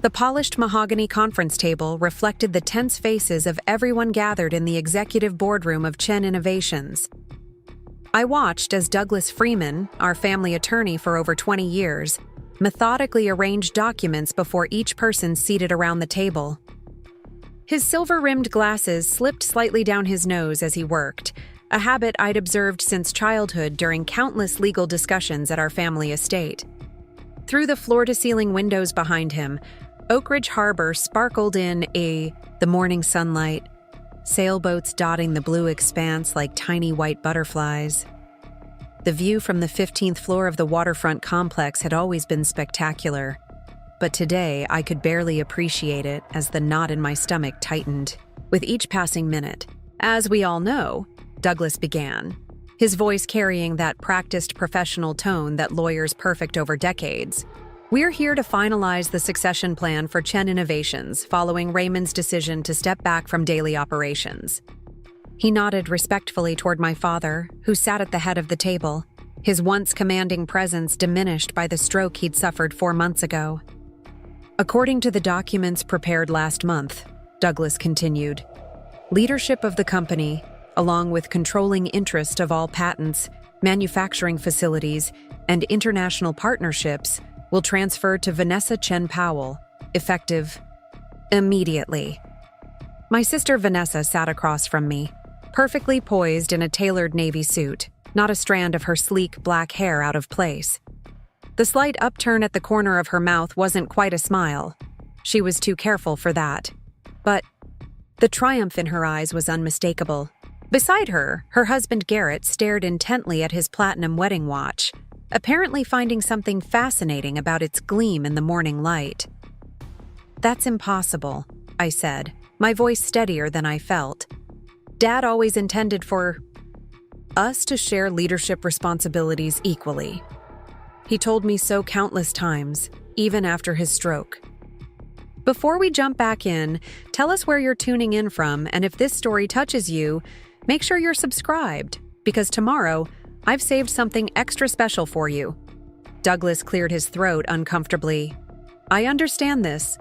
The polished mahogany conference table reflected the tense faces of everyone gathered in the executive boardroom of Chen Innovations. I watched as Douglas Freeman, our family attorney for over 20 years, methodically arranged documents before each person seated around the table. His silver-rimmed glasses slipped slightly down his nose as he worked, a habit I'd observed since childhood during countless legal discussions at our family estate. Through the floor-to-ceiling windows behind him, Oakridge Harbor sparkled in the morning sunlight, sailboats dotting the blue expanse like tiny white butterflies. The view from the 15th floor of the Waterfront Complex had always been spectacular, but today I could barely appreciate it as the knot in my stomach tightened with each passing minute. As we all know, Douglas began, his voice carrying that practiced professional tone that lawyers perfect over decades. We're here to finalize the succession plan for Chen Innovations following Raymond's decision to step back from daily operations. He nodded respectfully toward my father, who sat at the head of the table, his once commanding presence diminished by the stroke he'd suffered 4 months ago. According to the documents prepared last month, Douglas continued, leadership of the company, along with controlling interest of all patents, manufacturing facilities, and international partnerships, will transfer to Vanessa Chen Powell, effective immediately. My sister Vanessa sat across from me, perfectly poised in a tailored navy suit, not a strand of her sleek black hair out of place. The slight upturn at the corner of her mouth wasn't quite a smile. She was too careful for that. But the triumph in her eyes was unmistakable. Beside her, her husband Garrett stared intently at his platinum wedding watch, apparently finding something fascinating about its gleam in the morning light. That's impossible, I said, my voice steadier than I felt. Dad always intended for us to share leadership responsibilities equally. He told me so countless times, even after his stroke. Before we jump back in, tell us where you're tuning in from, and if this story touches you, make sure you're subscribed, because tomorrow, I've saved something extra special for you. Douglas cleared his throat uncomfortably. I understand this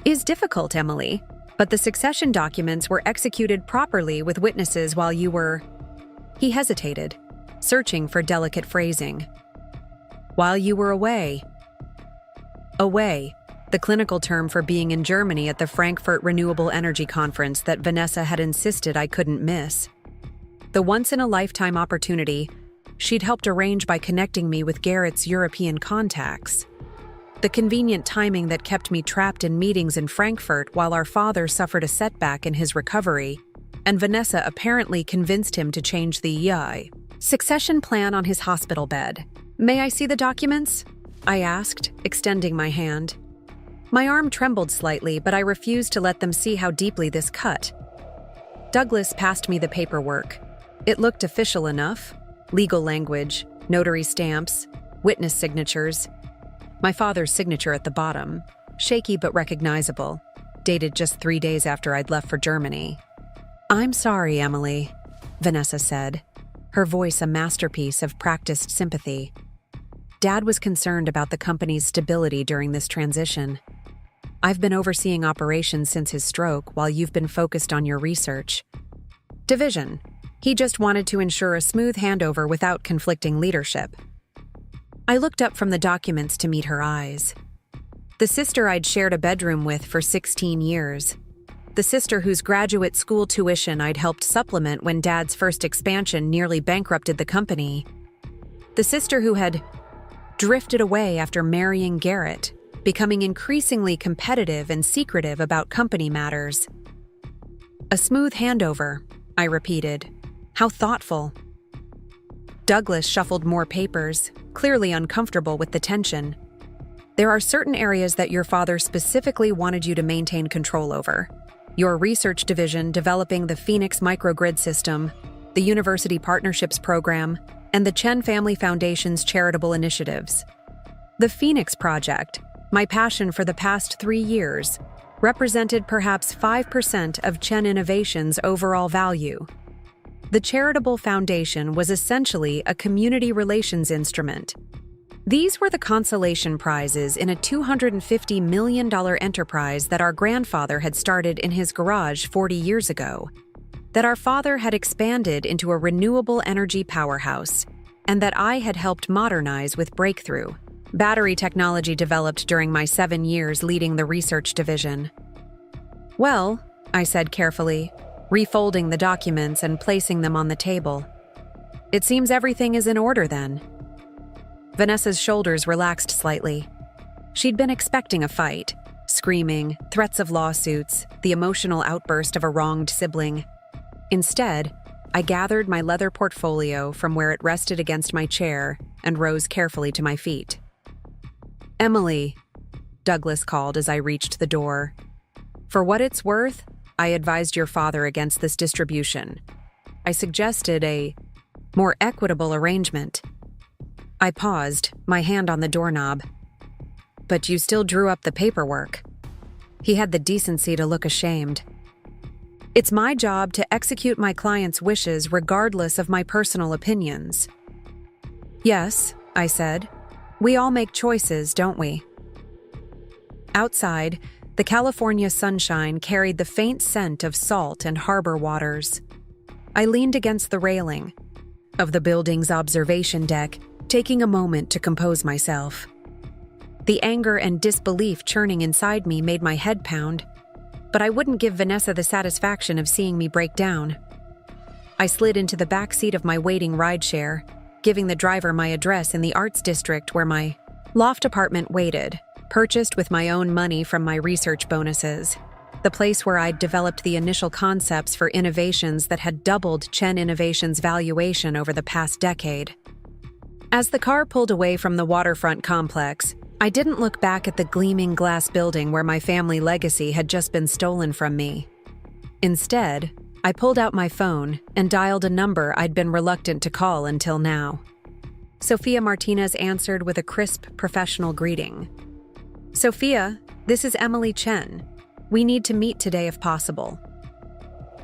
is difficult, Emily, but the succession documents were executed properly with witnesses while you were... He hesitated, searching for delicate phrasing. While you were away. Away, the clinical term for being in Germany at the Frankfurt Renewable Energy Conference that Vanessa had insisted I couldn't miss. The once-in-a-lifetime opportunity she'd helped arrange by connecting me with Garrett's European contacts. The convenient timing that kept me trapped in meetings in Frankfurt while our father suffered a setback in his recovery, and Vanessa apparently convinced him to change the succession plan on his hospital bed. May I see the documents? I asked, extending my hand. My arm trembled slightly, but I refused to let them see how deeply this cut. Douglas passed me the paperwork. It looked official enough. Legal language, notary stamps, witness signatures. My father's signature at the bottom, shaky but recognizable, dated just 3 days after I'd left for Germany. I'm sorry, Emily, Vanessa said, her voice a masterpiece of practiced sympathy. Dad was concerned about the company's stability during this transition. I've been overseeing operations since his stroke while you've been focused on your research. Division. He just wanted to ensure a smooth handover without conflicting leadership. I looked up from the documents to meet her eyes. The sister I'd shared a bedroom with for 16 years. The sister whose graduate school tuition I'd helped supplement when Dad's first expansion nearly bankrupted the company. The sister who had drifted away after marrying Garrett, becoming increasingly competitive and secretive about company matters. A smooth handover, I repeated. How thoughtful. Douglas shuffled more papers, clearly uncomfortable with the tension. There are certain areas that your father specifically wanted you to maintain control over. Your research division developing the Phoenix microgrid system, the University Partnerships Program, and the Chen Family Foundation's charitable initiatives. The Phoenix Project, my passion for the past 3 years, represented perhaps 5% of Chen Innovations' overall value. The charitable foundation was essentially a community relations instrument. These were the consolation prizes in a $250 million enterprise that our grandfather had started in his garage 40 years ago, that our father had expanded into a renewable energy powerhouse, and that I had helped modernize with breakthrough battery technology developed during my 7 years leading the research division. "Well," I said carefully, refolding the documents and placing them on the table, "it seems everything is in order then." Vanessa's shoulders relaxed slightly. She'd been expecting a fight, screaming, threats of lawsuits, the emotional outburst of a wronged sibling. Instead, I gathered my leather portfolio from where it rested against my chair and rose carefully to my feet. "Emily," Douglas called as I reached the door. "For what it's worth, I advised your father against this distribution. I suggested a more equitable arrangement." I paused, my hand on the doorknob. "But you still drew up the paperwork." He had the decency to look ashamed. "It's my job to execute my client's wishes regardless of my personal opinions." "Yes," I said. "We all make choices, don't we?" Outside, the California sunshine carried the faint scent of salt and harbor waters. I leaned against the railing of the building's observation deck, taking a moment to compose myself. The anger and disbelief churning inside me made my head pound, but I wouldn't give Vanessa the satisfaction of seeing me break down. I slid into the back seat of my waiting rideshare, giving the driver my address in the arts district where my loft apartment waited, purchased with my own money from my research bonuses, the place where I'd developed the initial concepts for innovations that had doubled Chen Innovations' valuation over the past decade. As the car pulled away from the Waterfront Complex, I didn't look back at the gleaming glass building where my family legacy had just been stolen from me. Instead, I pulled out my phone and dialed a number I'd been reluctant to call until now. Sophia Martinez answered with a crisp, professional greeting. "Sophia, this is Emily Chen. We need to meet today if possible."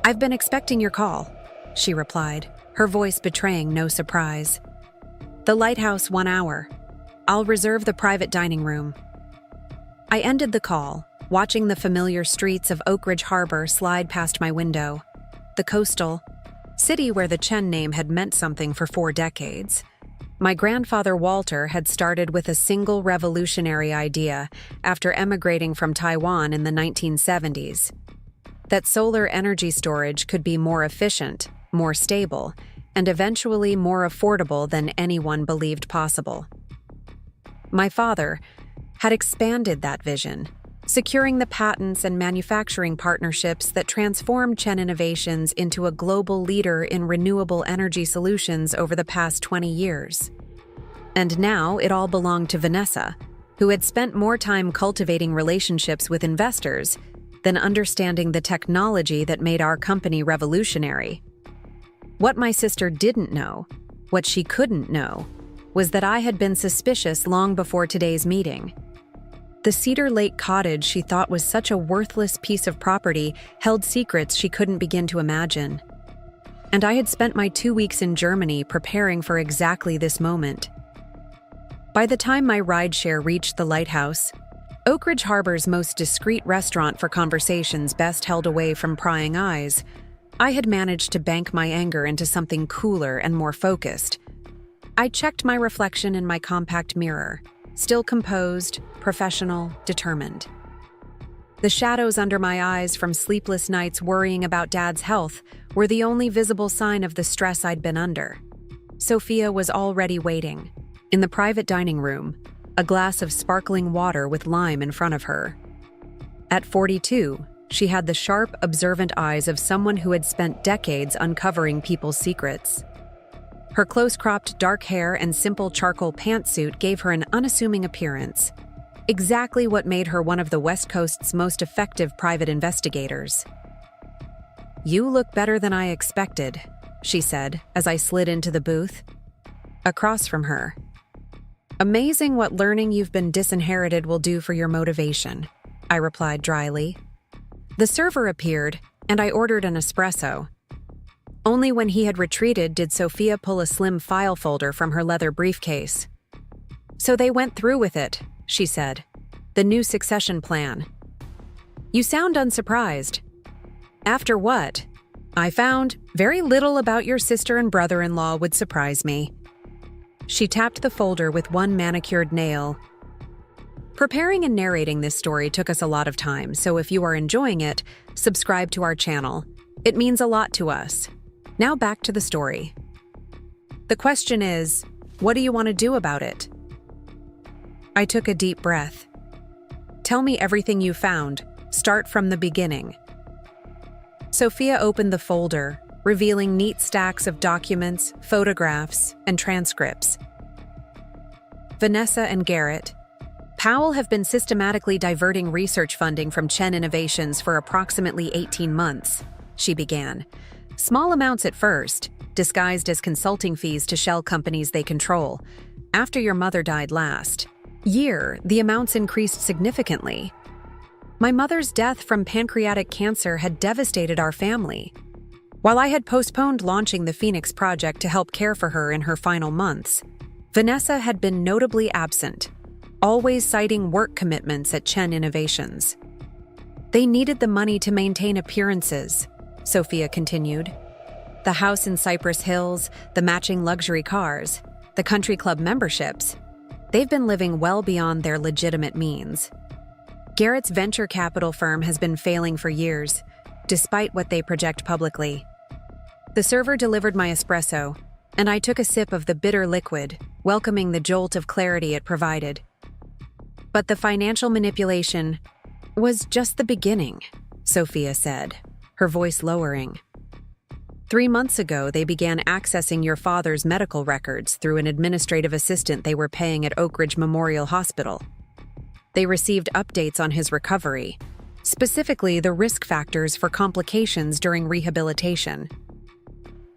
"I've been expecting your call," she replied, her voice betraying no surprise. "The lighthouse 1 hour. I'll reserve the private dining room." I ended the call, watching the familiar streets of Oakridge Harbor slide past my window. The coastal city where the Chen name had meant something for 4 decades. My grandfather Walter had started with a single revolutionary idea after emigrating from Taiwan in the 1970s. That solar energy storage could be more efficient, more stable, and eventually more affordable than anyone believed possible. My father had expanded that vision, securing the patents and manufacturing partnerships that transformed Chen Innovations into a global leader in renewable energy solutions over the past 20 years. And now it all belonged to Vanessa, who had spent more time cultivating relationships with investors than understanding the technology that made our company revolutionary. What my sister didn't know, what she couldn't know, was that I had been suspicious long before today's meeting. The Cedar Lake cottage she thought was such a worthless piece of property held secrets she couldn't begin to imagine. And I had spent my 2 weeks in Germany preparing for exactly this moment. By the time my rideshare reached the lighthouse, Oakridge Harbor's most discreet restaurant for conversations best held away from prying eyes, I had managed to bank my anger into something cooler and more focused. I checked my reflection in my compact mirror, still composed, professional, determined. The shadows under my eyes from sleepless nights worrying about Dad's health were the only visible sign of the stress I'd been under. Sophia was already waiting, in the private dining room, a glass of sparkling water with lime in front of her. At 42, she had the sharp, observant eyes of someone who had spent decades uncovering people's secrets. Her close-cropped dark hair and simple charcoal pantsuit gave her an unassuming appearance, exactly what made her one of the West Coast's most effective private investigators. "You look better than I expected," she said as I slid into the booth. Across from her. "Amazing what learning you've been disinherited will do for your motivation," I replied dryly. The server appeared, and I ordered an espresso. Only when he had retreated did Sophia pull a slim file folder from her leather briefcase. So they went through with it, she said. The new succession plan. You sound unsurprised. After what? I found very little about your sister and brother-in-law would surprise me. She tapped the folder with one manicured nail. Preparing and narrating this story took us a lot of time, so if you are enjoying it, subscribe to our channel. It means a lot to us. Now back to the story. The question is, what do you want to do about it? I took a deep breath. Tell me everything you found. Start from the beginning. Sophia opened the folder, revealing neat stacks of documents, photographs, and transcripts. Vanessa and Garrett. Powell have been systematically diverting research funding from Chen Innovations for approximately 18 months, she began. Small amounts at first, disguised as consulting fees to shell companies they control. After your mother died last year, the amounts increased significantly. My mother's death from pancreatic cancer had devastated our family. While I had postponed launching the Phoenix Project to help care for her in her final months, Vanessa had been notably absent, always citing work commitments at Chen Innovations. They needed the money to maintain appearances, Sophia continued. The house in Cypress Hills, the matching luxury cars, the country club memberships. They've been living well beyond their legitimate means. Garrett's venture capital firm has been failing for years, despite what they project publicly. The server delivered my espresso, and I took a sip of the bitter liquid, welcoming the jolt of clarity it provided. But the financial manipulation was just the beginning, Sophia said, her voice lowering. 3 months ago, they began accessing your father's medical records through an administrative assistant they were paying at Oakridge Memorial Hospital. They received updates on his recovery, specifically the risk factors for complications during rehabilitation.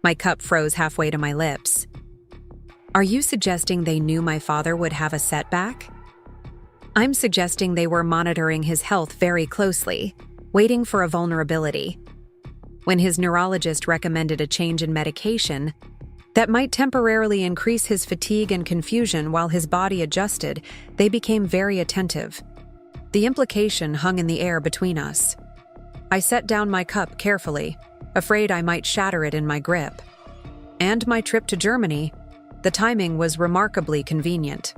My cup froze halfway to my lips. Are you suggesting they knew my father would have a setback? I'm suggesting they were monitoring his health very closely, waiting for a vulnerability. When his neurologist recommended a change in medication that might temporarily increase his fatigue and confusion while his body adjusted, they became very attentive. The implication hung in the air between us. I set down my cup carefully, afraid I might shatter it in my grip. And my trip to Germany, the timing was remarkably convenient.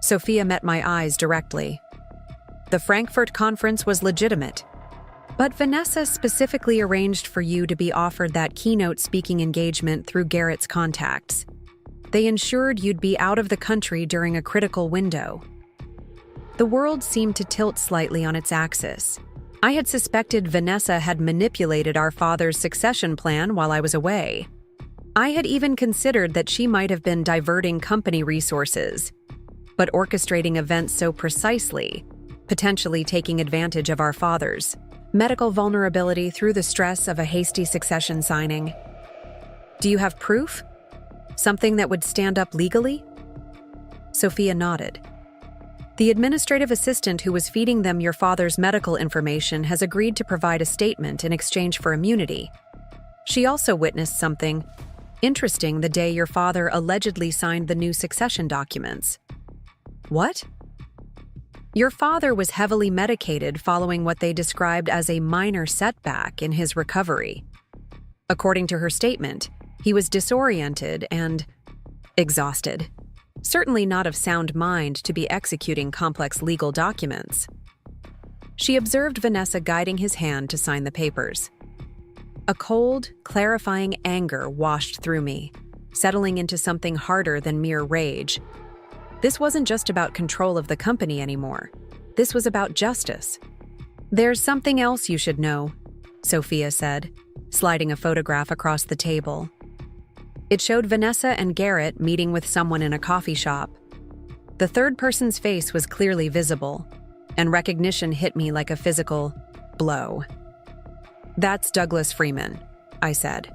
Sophia met my eyes directly. The Frankfurt conference was legitimate, but Vanessa specifically arranged for you to be offered that keynote speaking engagement through Garrett's contacts. They ensured you'd be out of the country during a critical window. The world seemed to tilt slightly on its axis. I had suspected Vanessa had manipulated our father's succession plan while I was away. I had even considered that she might have been diverting company resources, but orchestrating events so precisely, potentially taking advantage of our father's medical vulnerability through the stress of a hasty succession signing. Do you have proof? Something that would stand up legally? Sophia nodded. The administrative assistant who was feeding them your father's medical information has agreed to provide a statement in exchange for immunity. She also witnessed something interesting the day your father allegedly signed the new succession documents. What? Your father was heavily medicated following what they described as a minor setback in his recovery. According to her statement, he was disoriented and exhausted. Certainly not of sound mind to be executing complex legal documents. She observed Vanessa guiding his hand to sign the papers. A cold, clarifying anger washed through me, settling into something harder than mere rage. This wasn't just about control of the company anymore. This was about justice. There's something else you should know, Sophia said, sliding a photograph across the table. It showed Vanessa and Garrett meeting with someone in a coffee shop. The third person's face was clearly visible, and recognition hit me like a physical blow. That's Douglas Freeman, I said.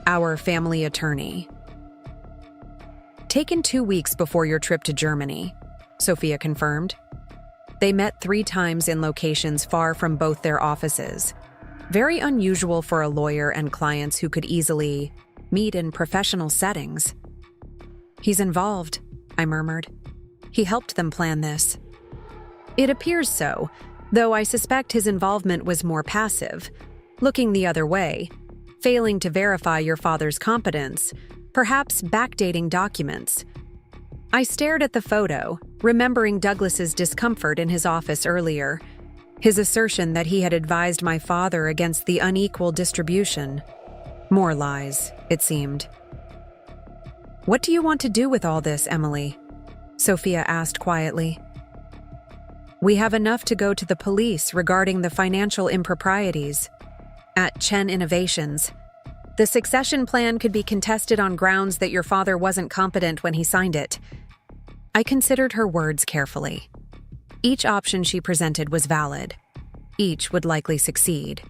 Our family attorney. Taken 2 weeks before your trip to Germany, Sophia confirmed. They met 3 times in locations far from both their offices. Very unusual for a lawyer and clients who could easily meet in professional settings. He's involved, I murmured. He helped them plan this. It appears so, though I suspect his involvement was more passive, looking the other way, failing to verify your father's competence, perhaps backdating documents. I stared at the photo, remembering Douglas's discomfort in his office earlier, his assertion that he had advised my father against the unequal distribution. More lies, it seemed. "What do you want to do with all this, Emily?" Sophia asked quietly. "We have enough to go to the police regarding the financial improprieties at Chen Innovations. The succession plan could be contested on grounds that your father wasn't competent when he signed it." I considered her words carefully. Each option she presented was valid. Each would likely succeed.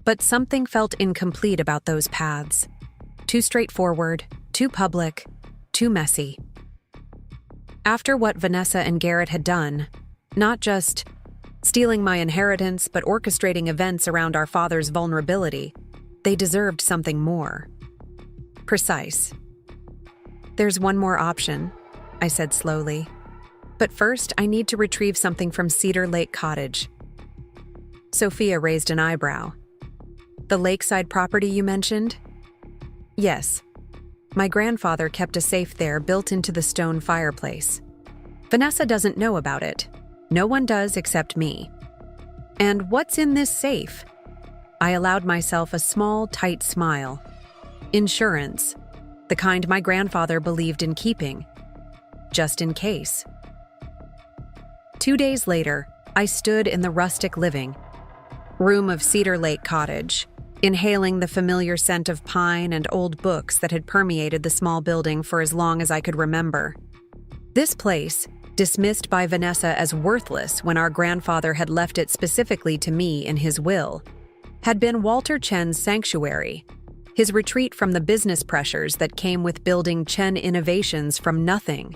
But something felt incomplete about those paths. Too straightforward, too public, too messy. After what Vanessa and Garrett had done, not just stealing my inheritance but orchestrating events around our father's vulnerability, they deserved something more. Precise. "There's one more option," I said slowly. "But first, I need to retrieve something from Cedar Lake Cottage." Sophia raised an eyebrow. "The lakeside property you mentioned?" "Yes. My grandfather kept a safe there built into the stone fireplace. Vanessa doesn't know about it. No one does except me. And what's in this safe?" I allowed myself a small, tight smile. "Insurance. The kind my grandfather believed in keeping. Just in case." 2 days later, I stood in the rustic living room of Cedar Lake Cottage, inhaling the familiar scent of pine and old books that had permeated the small building for as long as I could remember. This place, dismissed by Vanessa as worthless when our grandfather had left it specifically to me in his will, had been Walter Chen's sanctuary, his retreat from the business pressures that came with building Chen Innovations from nothing.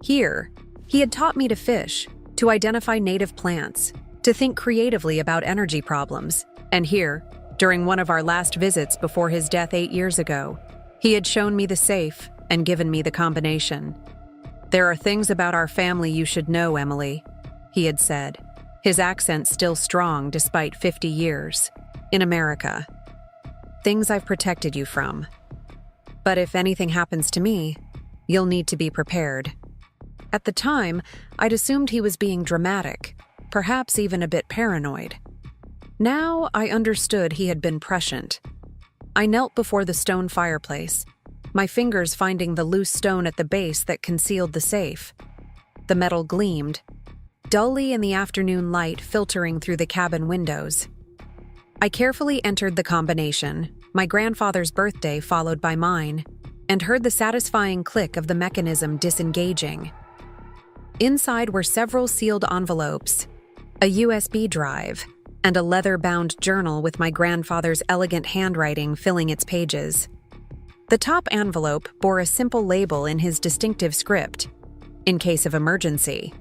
Here, he had taught me to fish, to identify native plants, to think creatively about energy problems, and here, during one of our last visits before his death 8 years ago, he had shown me the safe and given me the combination. "There are things about our family you should know, Emily," he had said, his accent still strong despite 50 years, "in America. Things I've protected you from. But if anything happens to me, you'll need to be prepared." At the time, I'd assumed he was being dramatic, perhaps even a bit paranoid. Now I understood he had been prescient. I knelt before the stone fireplace, my fingers finding the loose stone at the base that concealed the safe. The metal gleamed, dully in the afternoon light filtering through the cabin windows. I carefully entered the combination, my grandfather's birthday followed by mine, and heard the satisfying click of the mechanism disengaging. Inside were several sealed envelopes, a USB drive, and a leather-bound journal with my grandfather's elegant handwriting filling its pages. The top envelope bore a simple label in his distinctive script, "In case of emergency."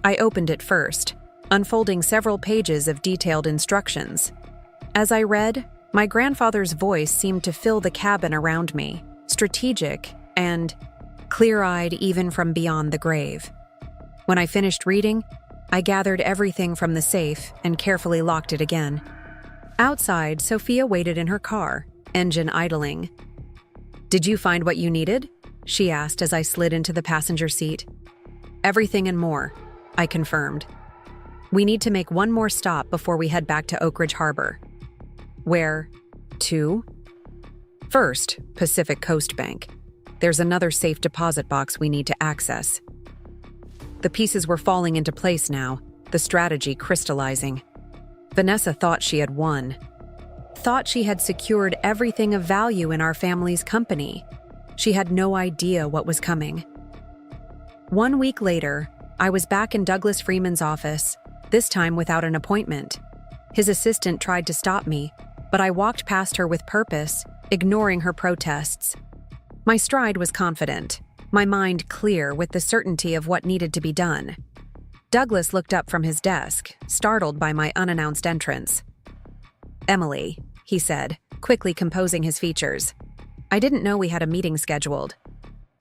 I opened it first, unfolding several pages of detailed instructions. As I read, my grandfather's voice seemed to fill the cabin around me, strategic and clear-eyed even from beyond the grave. When I finished reading, I gathered everything from the safe and carefully locked it again. Outside, Sophia waited in her car, engine idling. "Did you find what you needed?" she asked as I slid into the passenger seat. "Everything and more," I confirmed. "We need to make one more stop before we head back to Oakridge Harbor." "Where to?" "First, Pacific Coast Bank. There's another safe deposit box we need to access." The pieces were falling into place now, the strategy crystallizing. Vanessa thought she had won. Thought she had secured everything of value in our family's company. She had no idea what was coming. 1 week later, I was back in Douglas Freeman's office, this time without an appointment. His assistant tried to stop me, but I walked past her with purpose, ignoring her protests. My stride was confident, my mind clear with the certainty of what needed to be done. Douglas looked up from his desk, startled by my unannounced entrance. "Emily," he said, quickly composing his features. "I didn't know we had a meeting scheduled."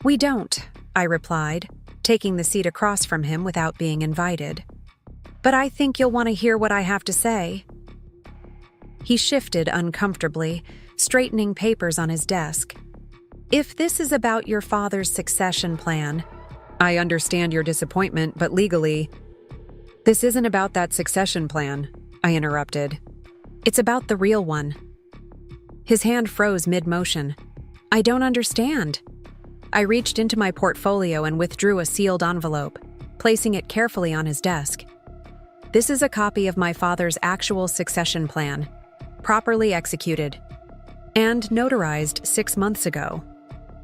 "We don't," I replied, taking the seat across from him without being invited. "But I think you'll want to hear what I have to say." He shifted uncomfortably, straightening papers on his desk. "If this is about your father's succession plan, I understand your disappointment, but legally—" "This isn't about that succession plan," I interrupted. "It's about the real one." His hand froze mid-motion. "I don't understand." I reached into my portfolio and withdrew a sealed envelope, placing it carefully on his desk. "This is a copy of my father's actual succession plan, properly executed, and notarized 6 months ago.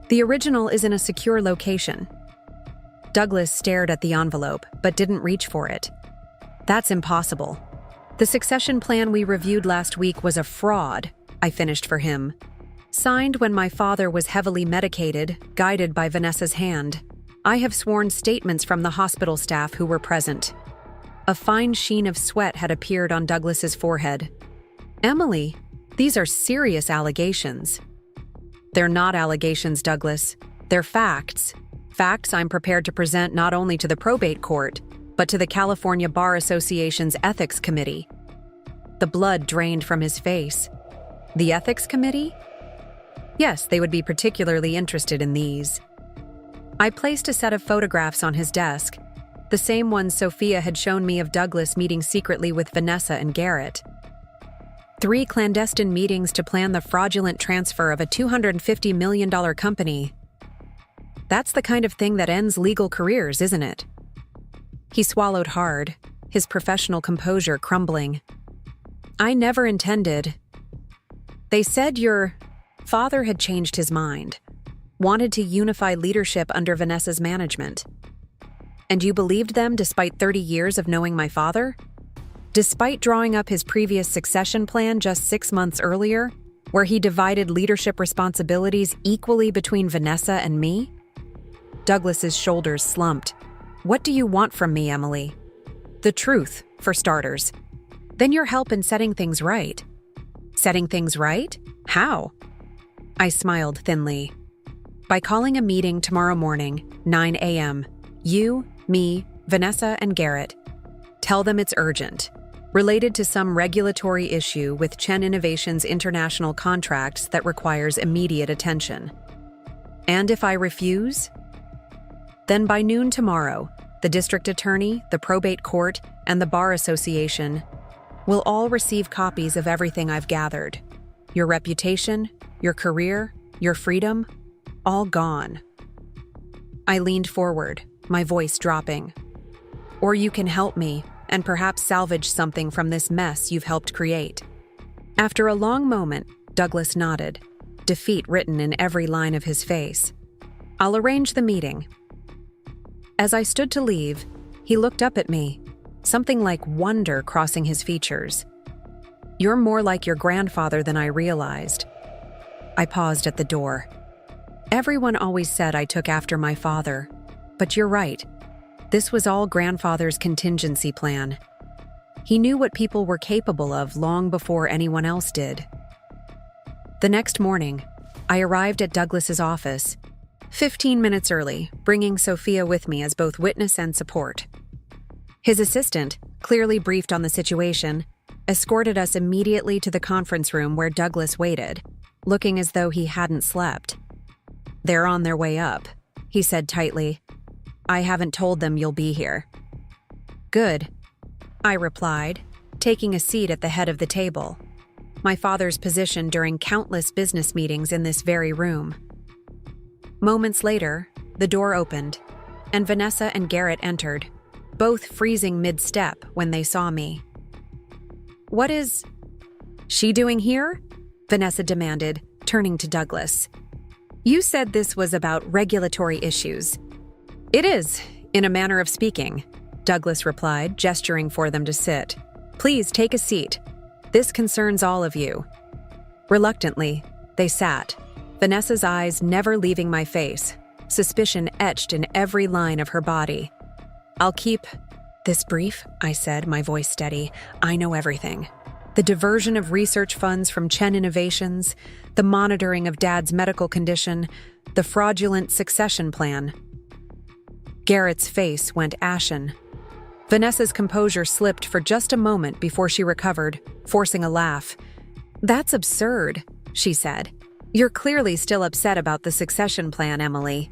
The original is in a secure location." Douglas stared at the envelope, but didn't reach for it. "That's impossible. The succession plan we reviewed last week was a fraud," I finished for him. "Signed when my father was heavily medicated, guided by Vanessa's hand. I have sworn statements from the hospital staff who were present." A fine sheen of sweat had appeared on Douglas's forehead. "Emily, these are serious allegations." "They're not allegations, Douglas. They're facts. Facts I'm prepared to present not only to the probate court, but to the California Bar Association's Ethics Committee." The blood drained from his face. "The Ethics Committee?" "Yes, they would be particularly interested in these." I placed a set of photographs on his desk, the same ones Sophia had shown me of Douglas meeting secretly with Vanessa and Garrett. 3 clandestine meetings to plan the fraudulent transfer of a $250 million company. That's the kind of thing that ends legal careers, isn't it? He swallowed hard, his professional composure crumbling. "I never intended." "They said your father had changed his mind, wanted to unify leadership under Vanessa's management. And you believed them despite 30 years of knowing my father? Despite drawing up his previous succession plan just 6 months earlier, where he divided leadership responsibilities equally between Vanessa and me?" Douglas's shoulders slumped. "What do you want from me, Emily?" "The truth, for starters. Then your help in setting things right." "Setting things right? How?" I smiled thinly. "By calling a meeting tomorrow morning, 9 a.m. You, me, Vanessa, and Garrett. Tell them it's urgent, related to some regulatory issue with Chen Innovations international contracts that requires immediate attention. And if I refuse? Then by noon tomorrow, the district attorney, the probate court, and the Bar Association will all receive copies of everything I've gathered. Your reputation, your career, your freedom, all gone." I leaned forward, my voice dropping. "Or you can help me and perhaps salvage something from this mess you've helped create." After a long moment, Douglas nodded, defeat written in every line of his face. "I'll arrange the meeting." As I stood to leave, he looked up at me, something like wonder crossing his features. "You're more like your grandfather than I realized." I paused at the door. Everyone always said I took after my father, but you're right. This was all grandfather's contingency plan. He knew what people were capable of long before anyone else did. The next morning, I arrived at Douglas's office, 15 minutes early, bringing Sophia with me as both witness and support. His assistant, clearly briefed on the situation, escorted us immediately to the conference room where Douglas waited, looking as though he hadn't slept. "They're on their way up," he said tightly. "I haven't told them you'll be here." "Good," I replied, taking a seat at the head of the table, my father's position during countless business meetings in this very room. Moments later, the door opened, and Vanessa and Garrett entered, both freezing mid-step when they saw me. "What is she doing here?" Vanessa demanded, turning to Douglas. "You said this was about regulatory issues." "It is, in a manner of speaking," Douglas replied, gesturing for them to sit. "Please take a seat. This concerns all of you." Reluctantly, they sat, Vanessa's eyes never leaving my face, suspicion etched in every line of her body. "I'll keep this brief," I said, my voice steady. "I know everything. The diversion of research funds from Chen Innovations, the monitoring of Dad's medical condition, the fraudulent succession plan." Garrett's face went ashen. Vanessa's composure slipped for just a moment before she recovered, forcing a laugh. "That's absurd," she said. "You're clearly still upset about the succession plan, Emily."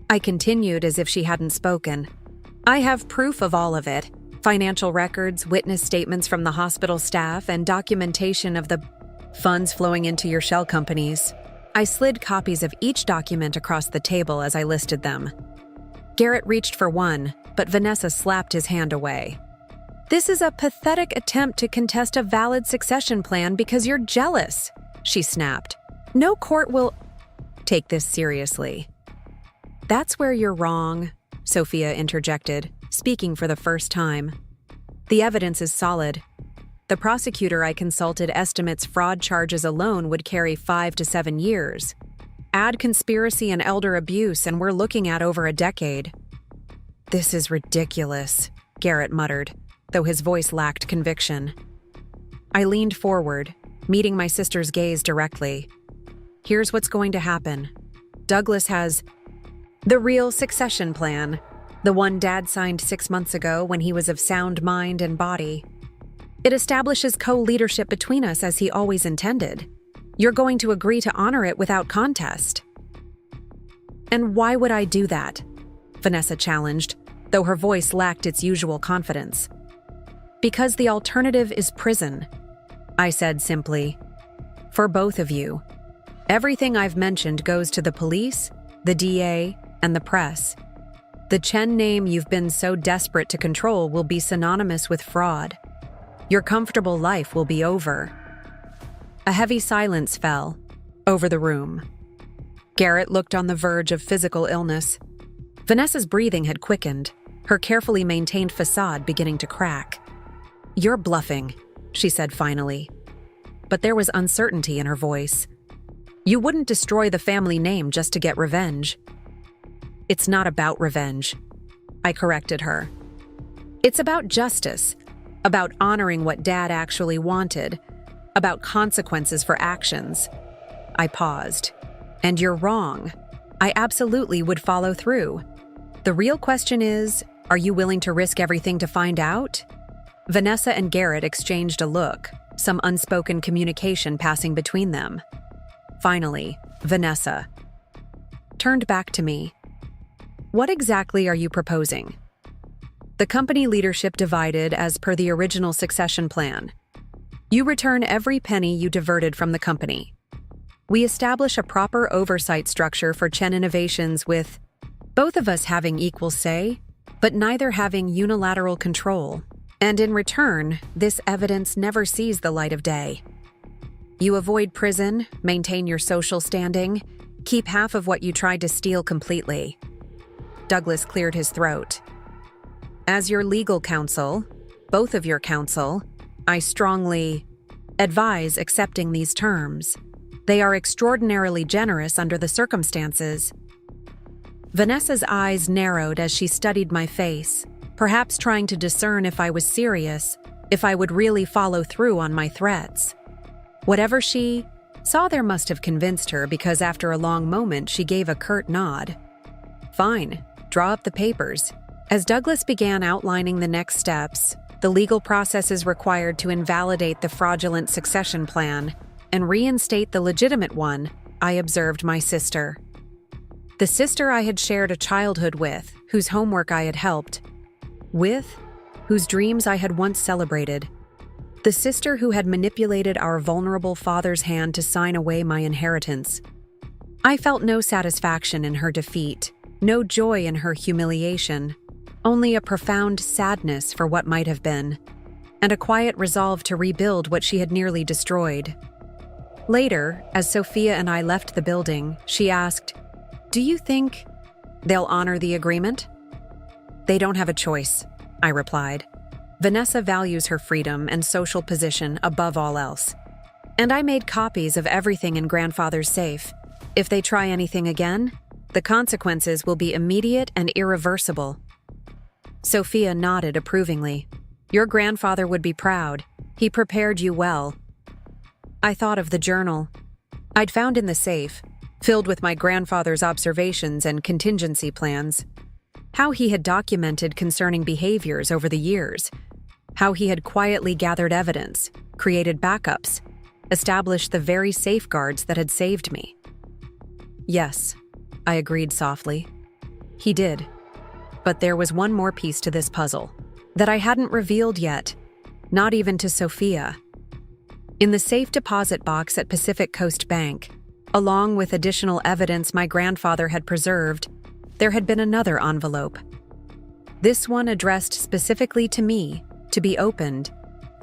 I continued as if she hadn't spoken. "I have proof of all of it. Financial records, witness statements from the hospital staff, and documentation of the funds flowing into your shell companies." I slid copies of each document across the table as I listed them. Garrett reached for one, but Vanessa slapped his hand away. "This is a pathetic attempt to contest a valid succession plan because you're jealous," she snapped. "No court will take this seriously." "That's where you're wrong," Sophia interjected, speaking for the first time. "The evidence is solid. The prosecutor I consulted estimates fraud charges alone would carry 5 to 7 years. Add conspiracy and elder abuse, and we're looking at over a decade." "This is ridiculous," Garrett muttered, though his voice lacked conviction. I leaned forward, meeting my sister's gaze directly. "Here's what's going to happen. Douglas has the real succession plan, the one Dad signed 6 months ago when he was of sound mind and body. It establishes co-leadership between us as he always intended. You're going to agree to honor it without contest." "And why would I do that?" Vanessa challenged, though her voice lacked its usual confidence. "Because the alternative is prison," I said simply. "For both of you. Everything I've mentioned goes to the police, the DA, and the press. The Chen name you've been so desperate to control will be synonymous with fraud. Your comfortable life will be over." A heavy silence fell over the room. Garrett looked on the verge of physical illness. Vanessa's breathing had quickened, her carefully maintained facade beginning to crack. "You're bluffing," she said finally. But there was uncertainty in her voice. "You wouldn't destroy the family name just to get revenge." "It's not about revenge," I corrected her. "It's about justice, about honoring what Dad actually wanted, about consequences for actions." I paused. "And you're wrong. I absolutely would follow through. The real question is, are you willing to risk everything to find out?" Vanessa and Garrett exchanged a look, some unspoken communication passing between them. Finally, Vanessa turned back to me. "What exactly are you proposing?" "The company leadership divided as per the original succession plan. You return every penny you diverted from the company. We establish a proper oversight structure for Chen Innovations with both of us having equal say, but neither having unilateral control. And in return, this evidence never sees the light of day. You avoid prison, maintain your social standing, keep half of what you tried to steal completely." Douglas cleared his throat. "As your legal counsel, both of your counsel, I strongly advise accepting these terms. They are extraordinarily generous under the circumstances." Vanessa's eyes narrowed as she studied my face, perhaps trying to discern if I was serious, if I would really follow through on my threats. Whatever she saw there must have convinced her, because after a long moment she gave a curt nod. "Fine, draw up the papers." As Douglas began outlining the next steps, the legal processes required to invalidate the fraudulent succession plan and reinstate the legitimate one, I observed my sister. The sister I had shared a childhood with, whose homework I had helped, with, whose dreams I had once celebrated. The sister who had manipulated our vulnerable father's hand to sign away my inheritance. I felt no satisfaction in her defeat, no joy in her humiliation, only a profound sadness for what might have been, and a quiet resolve to rebuild what she had nearly destroyed. Later, as Sophia and I left the building, she asked, "Do you think they'll honor the agreement?" "They don't have a choice," I replied. "Vanessa values her freedom and social position above all else. And I made copies of everything in grandfather's safe. If they try anything again, the consequences will be immediate and irreversible." Sophia nodded approvingly. "Your grandfather would be proud. He prepared you well." I thought of the journal I'd found in the safe, filled with my grandfather's observations and contingency plans. how he had documented concerning behaviors over the years, how he had quietly gathered evidence, created backups, established the very safeguards that had saved me. Yes, I agreed softly. He did. But there was one more piece to this puzzle that I hadn't revealed yet, not even to Sophia. In the safe deposit box at Pacific Coast Bank, along with additional evidence my grandfather had preserved, there had been another envelope. This one addressed specifically to me, to be opened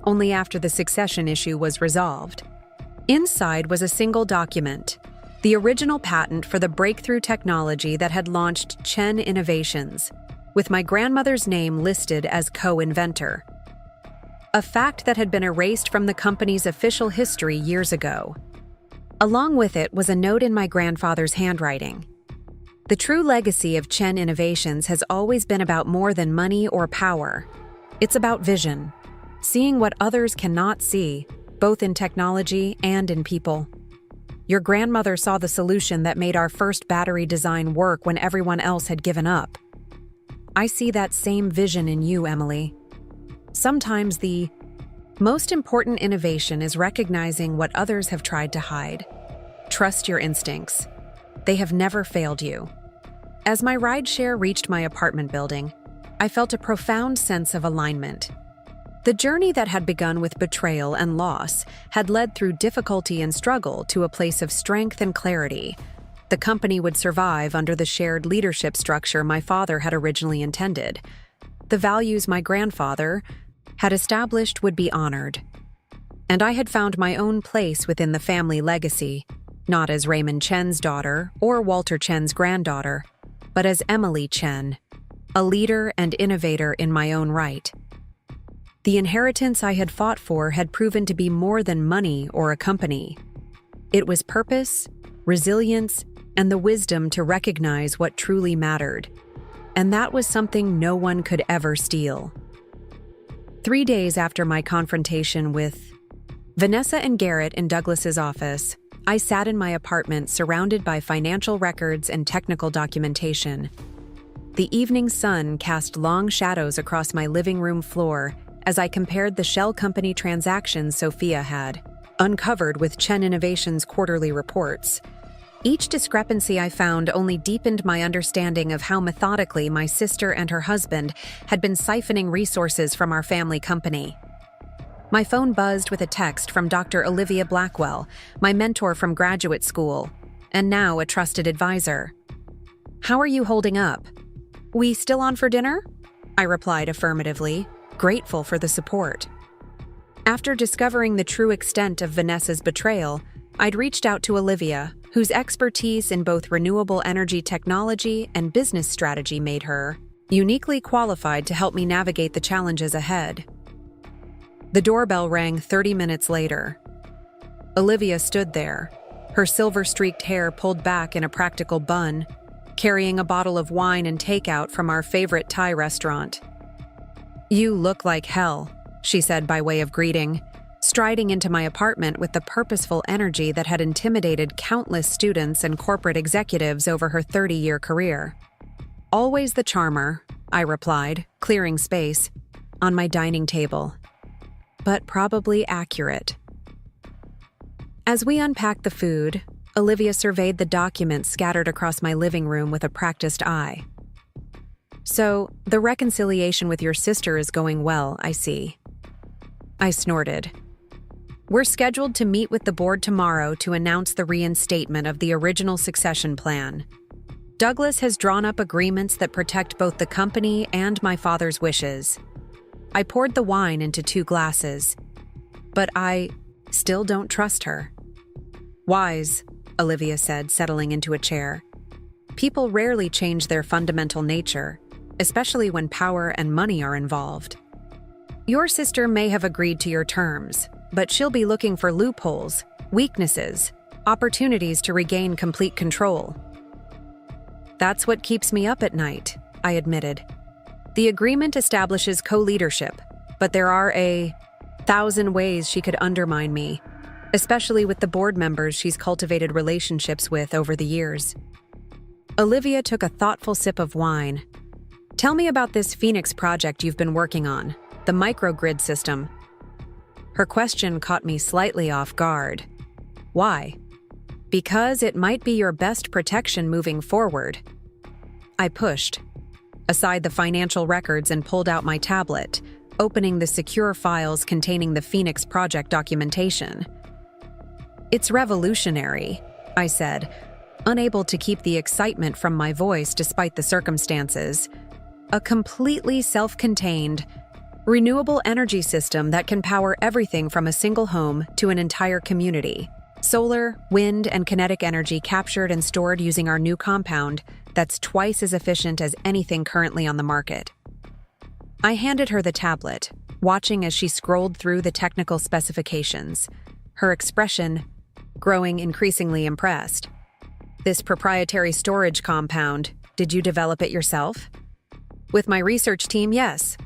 only after the succession issue was resolved. Inside was a single document, the original patent for the breakthrough technology that had launched Chen Innovations, with my grandmother's name listed as co-inventor. A fact that had been erased from the company's official history years ago. Along with it was a note in my grandfather's handwriting. The true legacy of Chen Innovations has always been about more than money or power. It's about vision, seeing what others cannot see, both in technology and in people. Your grandmother saw the solution that made our first battery design work when everyone else had given up. I see that same vision in you, Emily. Sometimes the most important innovation is recognizing what others have tried to hide. Trust your instincts. They have never failed you. As my rideshare reached my apartment building, I felt a profound sense of alignment. The journey that had begun with betrayal and loss had led through difficulty and struggle to a place of strength and clarity. The company would survive under the shared leadership structure my father had originally intended. The values my grandfather had established would be honored. And I had found my own place within the family legacy, not as Raymond Chen's daughter or Walter Chen's granddaughter, but as Emily Chen, a leader and innovator in my own right. The inheritance I had fought for had proven to be more than money or a company. It was purpose, resilience, and the wisdom to recognize what truly mattered. And that was something no one could ever steal. 3 days after my confrontation with Vanessa and Garrett in Douglas's office, I sat in my apartment surrounded by financial records and technical documentation. The evening sun cast long shadows across my living room floor as I compared the shell company transactions Sophia had uncovered with Chen Innovations' quarterly reports. Each discrepancy I found only deepened my understanding of how methodically my sister and her husband had been siphoning resources from our family company. My phone buzzed with a text from Dr. Olivia Blackwell, my mentor from graduate school, and now a trusted advisor. "How are you holding up? We still on for dinner?" I replied affirmatively, grateful for the support. After discovering the true extent of Vanessa's betrayal, I'd reached out to Olivia, whose expertise in both renewable energy technology and business strategy made her uniquely qualified to help me navigate the challenges ahead. The doorbell rang 30 minutes later. Olivia stood there, her silver-streaked hair pulled back in a practical bun, carrying a bottle of wine and takeout from our favorite Thai restaurant. "You look like hell," she said by way of greeting, striding into my apartment with the purposeful energy that had intimidated countless students and corporate executives over her 30-year career. "Always the charmer," I replied, clearing space, "on my dining table." But probably accurate. As we unpacked the food, Olivia surveyed the documents scattered across my living room with a practiced eye. "So, the reconciliation with your sister is going well, I see." I snorted. "We're scheduled to meet with the board tomorrow to announce the reinstatement of the original succession plan. Douglas has drawn up agreements that protect both the company and my father's wishes." I poured the wine into 2 glasses, but I still don't trust her. "Wise," Olivia said, settling into a chair. "People rarely change their fundamental nature, especially when power and money are involved. Your sister may have agreed to your terms, but she'll be looking for loopholes, weaknesses, opportunities to regain complete control." "That's what keeps me up at night," I admitted. "The agreement establishes co-leadership, but there are 1,000 ways she could undermine me, especially with the board members she's cultivated relationships with over the years." Olivia took a thoughtful sip of wine. Tell me about this Phoenix project you've been working on, the microgrid system. Her question caught me slightly off guard. Why? Because it might be your best protection moving forward. I pushed aside the financial records and pulled out my tablet, opening the secure files containing the Phoenix project documentation. It's revolutionary, I said, unable to keep the excitement from my voice despite the circumstances. A completely self-contained, renewable energy system that can power everything from a single home to an entire community. Solar, wind, and kinetic energy captured and stored using our new compound that's twice as efficient as anything currently on the market. I handed her the tablet, watching as she scrolled through the technical specifications, her expression growing increasingly impressed. This proprietary storage compound, did you develop it yourself? With my research team, yes.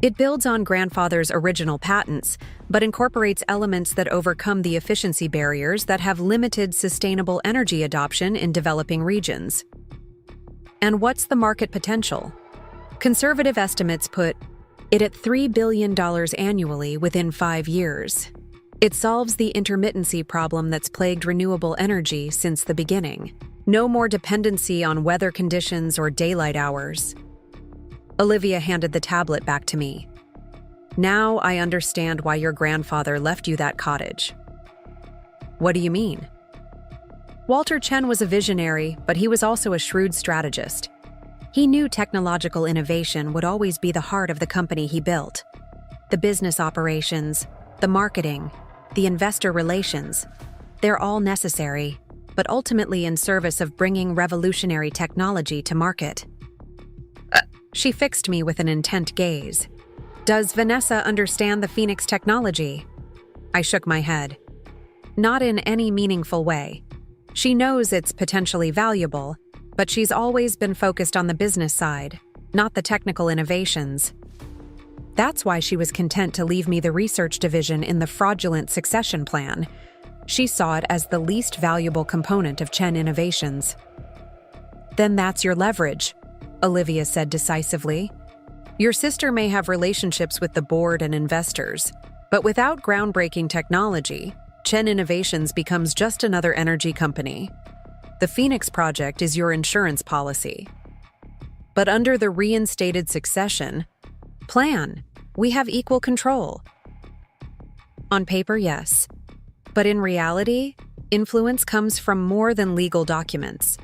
It builds on grandfather's original patents, but incorporates elements that overcome the efficiency barriers that have limited sustainable energy adoption in developing regions. And what's the market potential? Conservative estimates put it at $3 billion annually within 5 years. It solves the intermittency problem that's plagued renewable energy since the beginning. No more dependency on weather conditions or daylight hours. Olivia handed the tablet back to me. Now I understand why your grandfather left you that cottage. What do you mean? Walter Chen was a visionary, but he was also a shrewd strategist. He knew technological innovation would always be the heart of the company he built. The business operations, the marketing, the investor relations, they're all necessary, but ultimately in service of bringing revolutionary technology to market. She fixed me with an intent gaze. Does Vanessa understand the Phoenix technology? I shook my head. Not in any meaningful way. She knows it's potentially valuable, but she's always been focused on the business side, not the technical innovations. That's why she was content to leave me the research division in the fraudulent succession plan. She saw it as the least valuable component of Chen Innovations. Then that's your leverage, Olivia said decisively. Your sister may have relationships with the board and investors, but without groundbreaking technology, Chen Innovations becomes just another energy company. The Phoenix project is your insurance policy. But under the reinstated succession plan, we have equal control. On paper, yes. But in reality, influence comes from more than legal documents.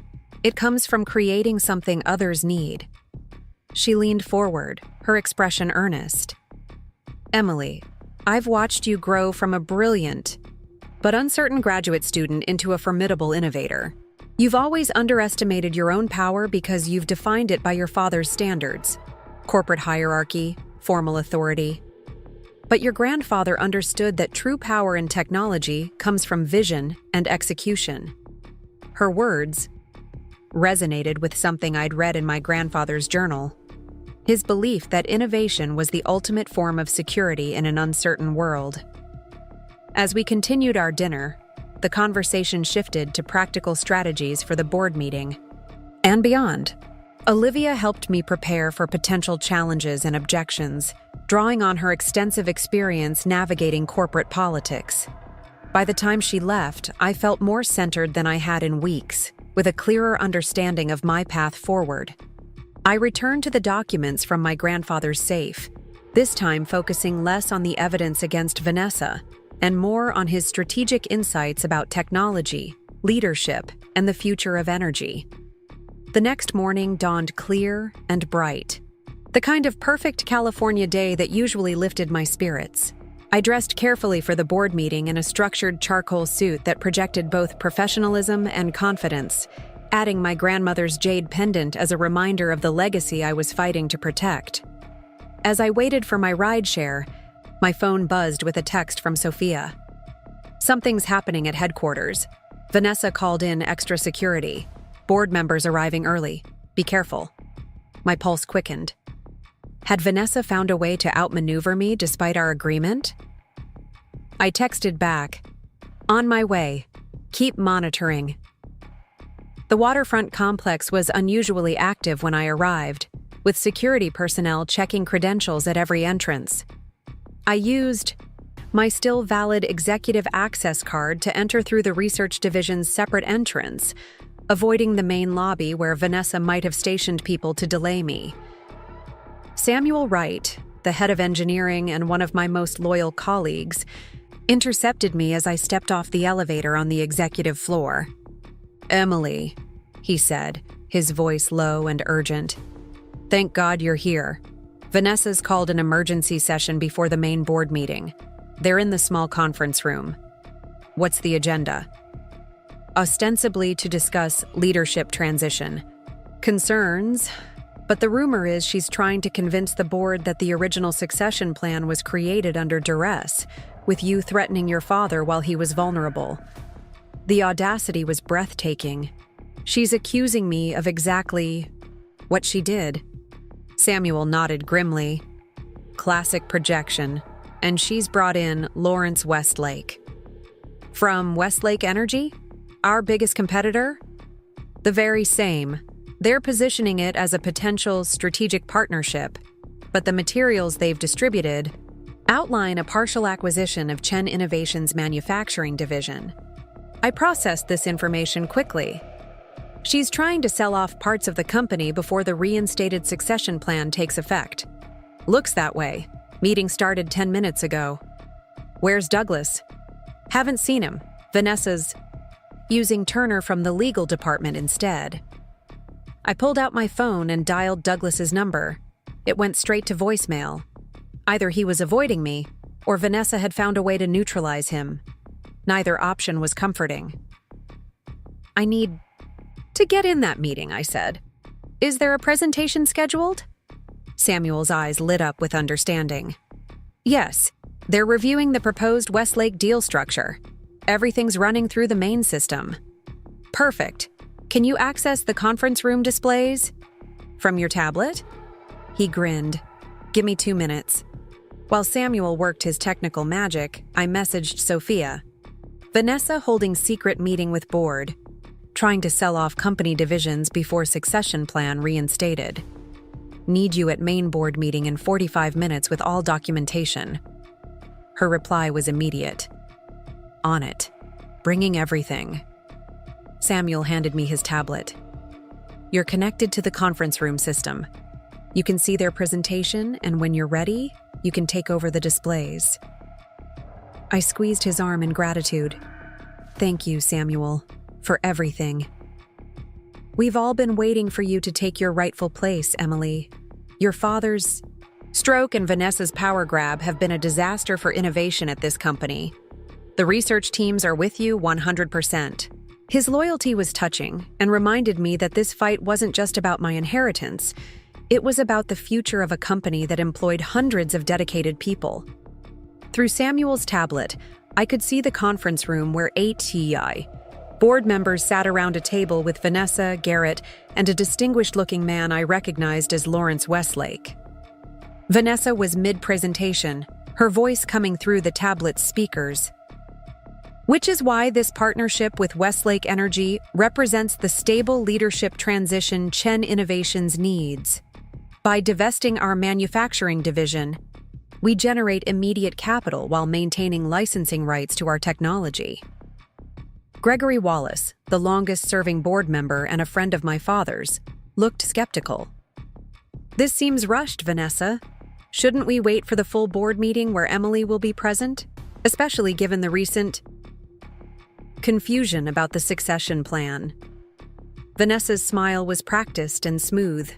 It comes from creating something others need. She leaned forward, her expression earnest. Emily, I've watched you grow from a brilliant but uncertain graduate student into a formidable innovator. You've always underestimated your own power because you've defined it by your father's standards: corporate hierarchy, formal authority. But your grandfather understood that true power in technology comes from vision and execution. Her words resonated with something I'd read in my grandfather's journal. His belief that innovation was the ultimate form of security in an uncertain world. As we continued our dinner, the conversation shifted to practical strategies for the board meeting and beyond. Olivia helped me prepare for potential challenges and objections, drawing on her extensive experience navigating corporate politics. By the time she left, I felt more centered than I had in weeks, with a clearer understanding of my path forward. I returned to the documents from my grandfather's safe, this time focusing less on the evidence against Vanessa and more on his strategic insights about technology, leadership, and the future of energy. The next morning dawned clear and bright, the kind of perfect California day that usually lifted my spirits. I dressed carefully for the board meeting in a structured charcoal suit that projected both professionalism and confidence, adding my grandmother's jade pendant as a reminder of the legacy I was fighting to protect. As I waited for my rideshare, my phone buzzed with a text from Sophia. Something's happening at headquarters. Vanessa called in extra security. Board members arriving early. Be careful. My pulse quickened. Had Vanessa found a way to outmaneuver me despite our agreement? I texted back, "On my way. Keep monitoring." The Waterfront Complex was unusually active when I arrived. with security personnel checking credentials at every entrance. I used my still valid executive access card to enter through the research division's separate entrance, avoiding the main lobby where Vanessa might have stationed people to delay me. Samuel Wright, the head of engineering and one of my most loyal colleagues, intercepted me as I stepped off the elevator on the executive floor. "Emily," he said, his voice low and urgent. "Thank God you're here. Vanessa's called an emergency session before the main board meeting. They're in the small conference room." "What's the agenda?" "Ostensibly to discuss leadership transition. Concerns, but the rumor is she's trying to convince the board that the original succession plan was created under duress, with you threatening your father while he was vulnerable. The audacity was breathtaking. She's accusing me of exactly what she did." Samuel nodded grimly. "Classic projection. And she's brought in Lawrence Westlake." "From Westlake Energy? Our biggest competitor?" "The very same. They're positioning it as a potential strategic partnership, but the materials they've distributed outline a partial acquisition of Chen Innovations' manufacturing division. I processed this information quickly. She's trying to sell off parts of the company before the reinstated succession plan takes effect. Looks that way. Meeting started 10 minutes ago. "Where's Douglas?" "Haven't seen him. Vanessa's using Turner from the legal department instead." I pulled out my phone and dialed Douglas's number. It went straight to voicemail. Either he was avoiding me, or Vanessa had found a way to neutralize him. Neither option was comforting. "I need to get in that meeting," I said. "Is there a presentation scheduled?" Samuel's eyes lit up with understanding. "Yes, they're reviewing the proposed Westlake deal structure. Everything's running through the main system." "Perfect. Can you access the conference room displays?" "From your tablet?" He grinned. "Give me 2 minutes." While Samuel worked his technical magic, I messaged Sophia. "Vanessa holding secret meeting with board. Trying to sell off company divisions before succession plan reinstated. Need you at main board meeting in 45 minutes with all documentation." Her reply was immediate. "On it. Bringing everything." Samuel handed me his tablet. "You're connected to the conference room system. You can see their presentation, and when you're ready, you can take over the displays." I squeezed his arm in gratitude. "Thank you, Samuel, for everything. We've all been waiting for you to take your rightful place, Emily. Your father's stroke and Vanessa's power grab have been a disaster for innovation at this company. The research teams are with you 100%. His loyalty was touching and reminded me that this fight wasn't just about my inheritance. It was about the future of a company that employed hundreds of dedicated people. Through Samuel's tablet, I could see the conference room where 8 TI board members sat around a table with Vanessa, Garrett, and a distinguished-looking man I recognized as Lawrence Westlake. Vanessa was mid-presentation, her voice coming through the tablet's speakers. "Which is why this partnership with Westlake Energy represents the stable leadership transition Chen Innovations needs. By divesting our manufacturing division, we generate immediate capital while maintaining licensing rights to our technology." Gregory Wallace, the longest-serving board member and a friend of my father's, looked skeptical. "This seems rushed, Vanessa. Shouldn't we wait for the full board meeting where Emily will be present, especially given the recent confusion about the succession plan?" Vanessa's smile was practiced and smooth.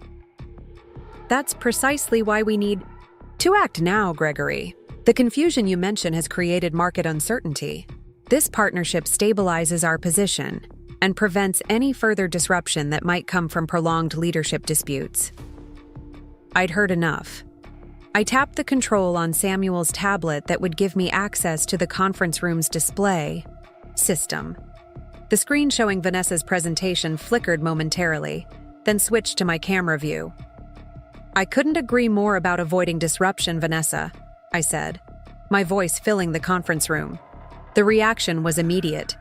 "That's precisely why we need to act now, Gregory. The confusion you mention has created market uncertainty. This partnership stabilizes our position and prevents any further disruption that might come from prolonged leadership disputes." I'd heard enough. I tapped the control on Samuel's tablet that would give me access to the conference room's display system. The screen showing Vanessa's presentation flickered momentarily, then switched to my camera view. "I couldn't agree more about avoiding disruption, Vanessa," I said, my voice filling the conference room. The reaction was immediate.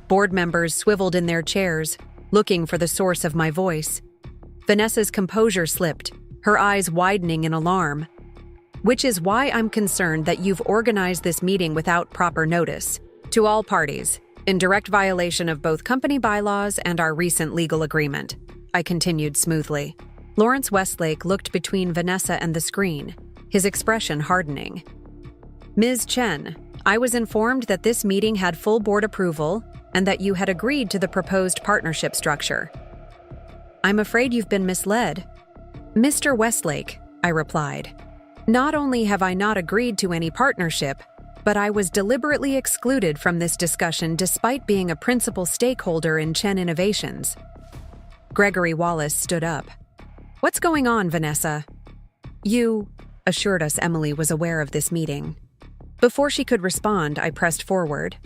Board members swiveled in their chairs, looking for the source of my voice. Vanessa's composure slipped, her eyes widening in alarm. "Which is why I'm concerned that you've organized this meeting without proper notice, to all parties, in direct violation of both company bylaws and our recent legal agreement," I continued smoothly. Lawrence Westlake looked between Vanessa and the screen, his expression hardening. "Ms. Chen, I was informed that this meeting had full board approval and that you had agreed to the proposed partnership structure." "I'm afraid you've been misled." "Mr. Westlake," I replied, "not only have I not agreed to any partnership, but I was deliberately excluded from this discussion despite being a principal stakeholder in Chen Innovations." Gregory Wallace stood up. "What's going on, Vanessa?" "You," assured us Emily was aware of this meeting. Before she could respond, I pressed forward.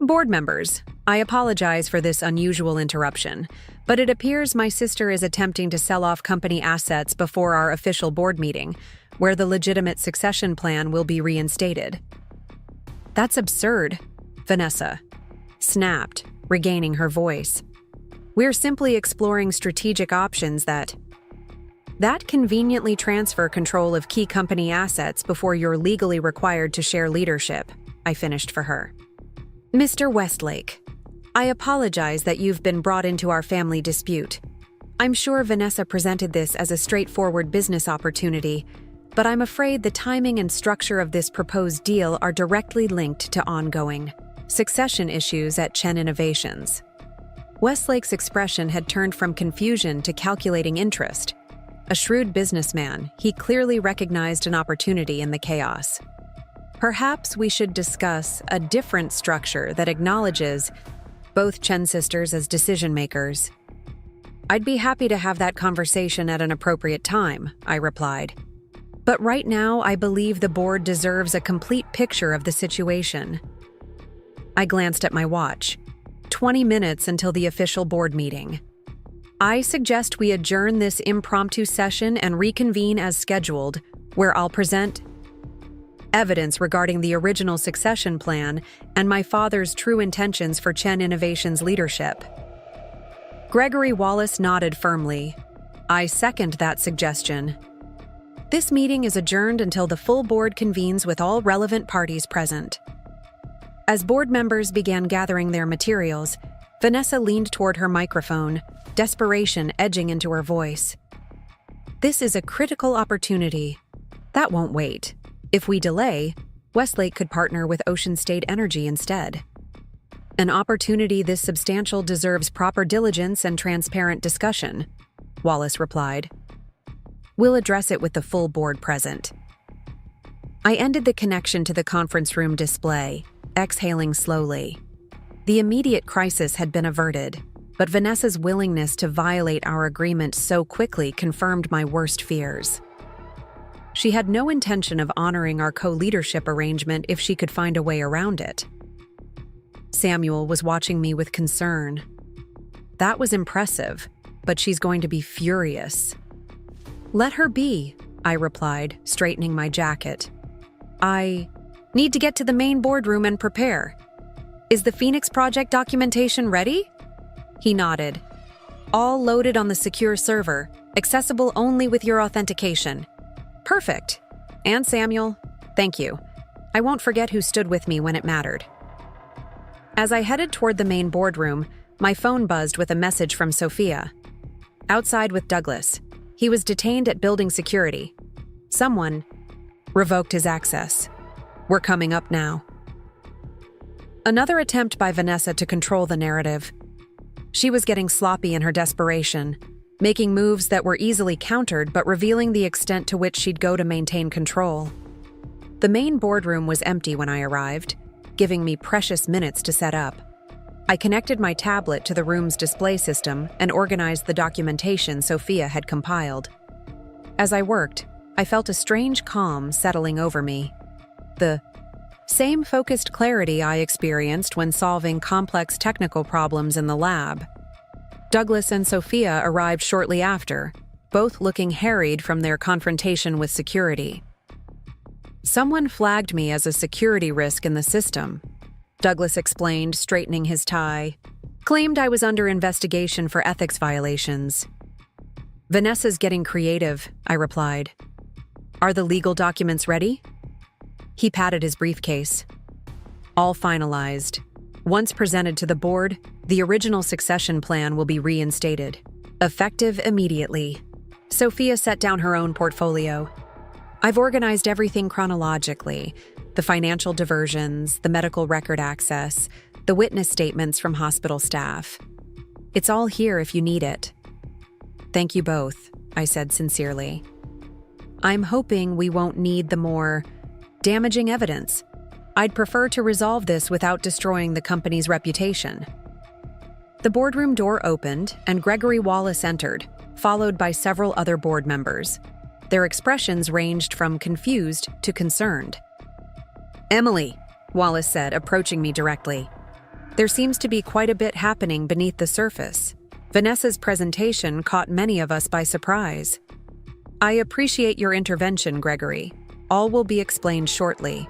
"Board members, I apologize for this unusual interruption, but it appears my sister is attempting to sell off company assets before our official board meeting, where the legitimate succession plan will be reinstated." "That's absurd," Vanessa snapped, regaining her voice. "We're simply exploring strategic options that conveniently transfer control of key company assets before you're legally required to share leadership," I finished for her. "Mr. Westlake, I apologize that you've been brought into our family dispute. I'm sure Vanessa presented this as a straightforward business opportunity, but I'm afraid the timing and structure of this proposed deal are directly linked to ongoing succession issues at Chen Innovations." Westlake's expression had turned from confusion to calculating interest. A shrewd businessman, he clearly recognized an opportunity in the chaos. "Perhaps we should discuss a different structure that acknowledges both Chen sisters as decision-makers." "I'd be happy to have that conversation at an appropriate time," I replied. "But right now, I believe the board deserves a complete picture of the situation." I glanced at my watch. 20 minutes until the official board meeting. "I suggest we adjourn this impromptu session and reconvene as scheduled, where I'll present evidence regarding the original succession plan and my father's true intentions for Chen Innovations leadership." Gregory Wallace nodded firmly. "I second that suggestion." This meeting is adjourned until the full board convenes with all relevant parties present. As board members began gathering their materials, Vanessa leaned toward her microphone, desperation edging into her voice. "This is a critical opportunity. That won't wait. If we delay, Westlake could partner with Ocean State Energy instead. An opportunity this substantial deserves proper diligence and transparent discussion," Wallace replied. "We'll address it with the full board present." I ended the connection to the conference room display, exhaling slowly. The immediate crisis had been averted, but Vanessa's willingness to violate our agreement so quickly confirmed my worst fears. She had no intention of honoring our co-leadership arrangement if she could find a way around it. Samuel was watching me with concern. "That was impressive, but she's going to be furious." "Let her be," I replied, straightening my jacket. "I need to get to the main boardroom and prepare. Is the Phoenix project documentation ready?" He nodded. "All loaded on the secure server, accessible only with your authentication." "Perfect. And Samuel, thank you. I won't forget who stood with me when it mattered." As I headed toward the main boardroom, my phone buzzed with a message from Sophia. "Outside with Douglas. He was detained at building security. Someone revoked his access. We're coming up now." Another attempt by Vanessa to control the narrative. She was getting sloppy in her desperation, making moves that were easily countered but revealing the extent to which she'd go to maintain control. The main boardroom was empty when I arrived, giving me precious minutes to set up. I connected my tablet to the room's display system and organized the documentation Sophia had compiled. As I worked, I felt a strange calm settling over me. The same focused clarity I experienced when solving complex technical problems in the lab. Douglas and Sophia arrived shortly after, both looking harried from their confrontation with security. "Someone flagged me as a security risk in the system," Douglas explained, straightening his tie. "Claimed I was under investigation for ethics violations." Vanessa's getting creative, I replied. Are the legal documents ready? He patted his briefcase. All finalized. Once presented to the board, the original succession plan will be reinstated. Effective immediately. Sophia set down her own portfolio. I've organized everything chronologically. The financial diversions, the medical record access, the witness statements from hospital staff. It's all here if you need it. Thank you both, I said sincerely. I'm hoping we won't need the more damaging evidence. I'd prefer to resolve this without destroying the company's reputation. The boardroom door opened and Gregory Wallace entered, followed by several other board members. Their expressions ranged from confused to concerned. Emily, Wallace said, approaching me directly. There seems to be quite a bit happening beneath the surface. Vanessa's presentation caught many of us by surprise. I appreciate your intervention, Gregory. All will be explained shortly.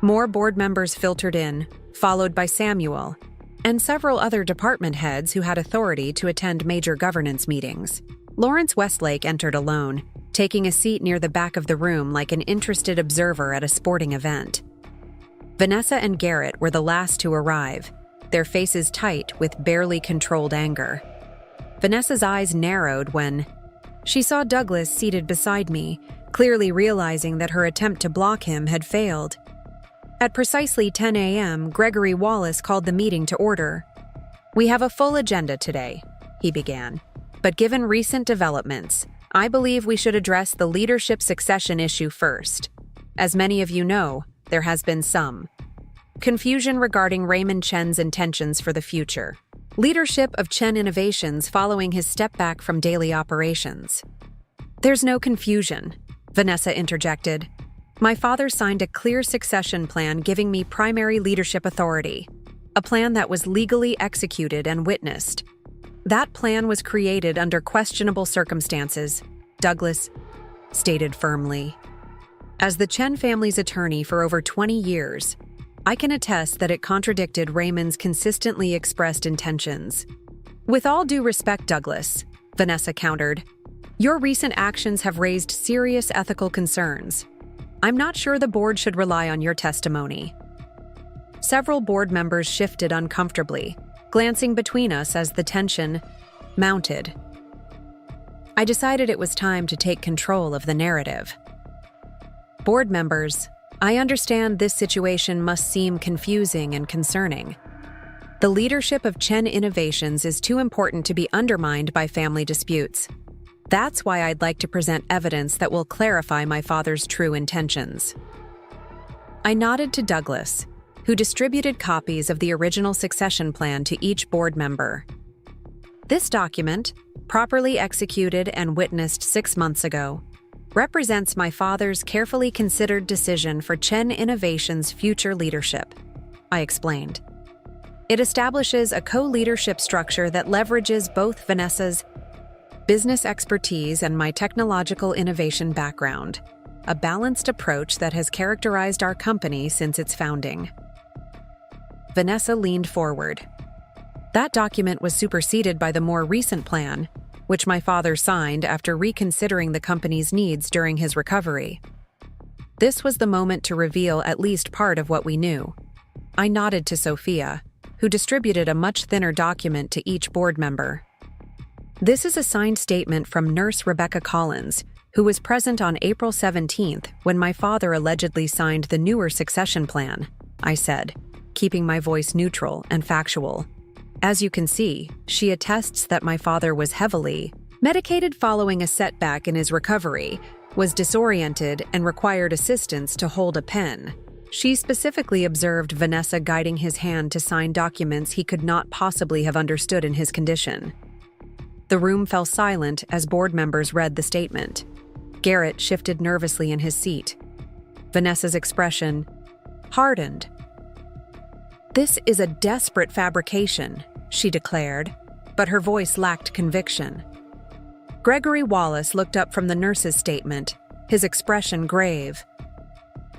More board members filtered in, followed by Samuel, and several other department heads who had authority to attend major governance meetings. Lawrence Westlake entered alone, taking a seat near the back of the room like an interested observer at a sporting event. Vanessa and Garrett were the last to arrive, their faces tight with barely controlled anger. Vanessa's eyes narrowed when she saw Douglas seated beside me, clearly realizing that her attempt to block him had failed. At precisely 10 a.m., Gregory Wallace called the meeting to order. We have a full agenda today, he began. But given recent developments, I believe we should address the leadership succession issue first. As many of you know, there has been some confusion regarding Raymond Chen's intentions for the future. Leadership of Chen Innovations following his step back from daily operations. There's no confusion, Vanessa interjected. My father signed a clear succession plan giving me primary leadership authority, a plan that was legally executed and witnessed. That plan was created under questionable circumstances, Douglas stated firmly. As the Chen family's attorney for over 20 years, I can attest that it contradicted Raymond's consistently expressed intentions. With all due respect, Douglas, Vanessa countered, your recent actions have raised serious ethical concerns. I'm not sure the board should rely on your testimony. Several board members shifted uncomfortably, glancing between us as the tension mounted. I decided it was time to take control of the narrative. Board members, I understand this situation must seem confusing and concerning. The leadership of Chen Innovations is too important to be undermined by family disputes. That's why I'd like to present evidence that will clarify my father's true intentions. I nodded to Douglas, who distributed copies of the original succession plan to each board member. This document, properly executed and witnessed 6 months ago, represents my father's carefully considered decision for Chen Innovations' future leadership, I explained. It establishes a co-leadership structure that leverages both Vanessa's business expertise and my technological innovation background, a balanced approach that has characterized our company since its founding. Vanessa leaned forward. That document was superseded by the more recent plan, which my father signed after reconsidering the company's needs during his recovery. This was the moment to reveal at least part of what we knew. I nodded to Sophia, who distributed a much thinner document to each board member. This is a signed statement from Nurse Rebecca Collins, who was present on April 17th when my father allegedly signed the newer succession plan, I said, keeping my voice neutral and factual. As you can see, she attests that my father was heavily medicated following a setback in his recovery, was disoriented, and required assistance to hold a pen. She specifically observed Vanessa guiding his hand to sign documents he could not possibly have understood in his condition. The room fell silent as board members read the statement. Garrett shifted nervously in his seat. Vanessa's expression hardened. This is a desperate fabrication, she declared, but her voice lacked conviction. Gregory Wallace looked up from the nurse's statement, his expression grave.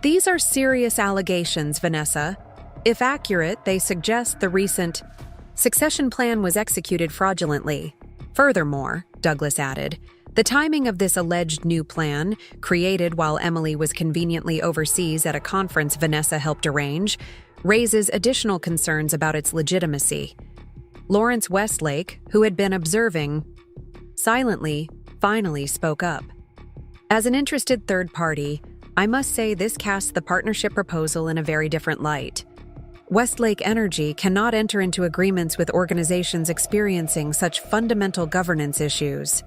These are serious allegations, Vanessa. If accurate, they suggest the recent succession plan was executed fraudulently. Furthermore, Douglas added. The timing of this alleged new plan, created while Emily was conveniently overseas at a conference Vanessa helped arrange, raises additional concerns about its legitimacy. Lawrence Westlake, who had been observing silently, finally spoke up. As an interested third party, I must say this casts the partnership proposal in a very different light. Westlake Energy cannot enter into agreements with organizations experiencing such fundamental governance issues.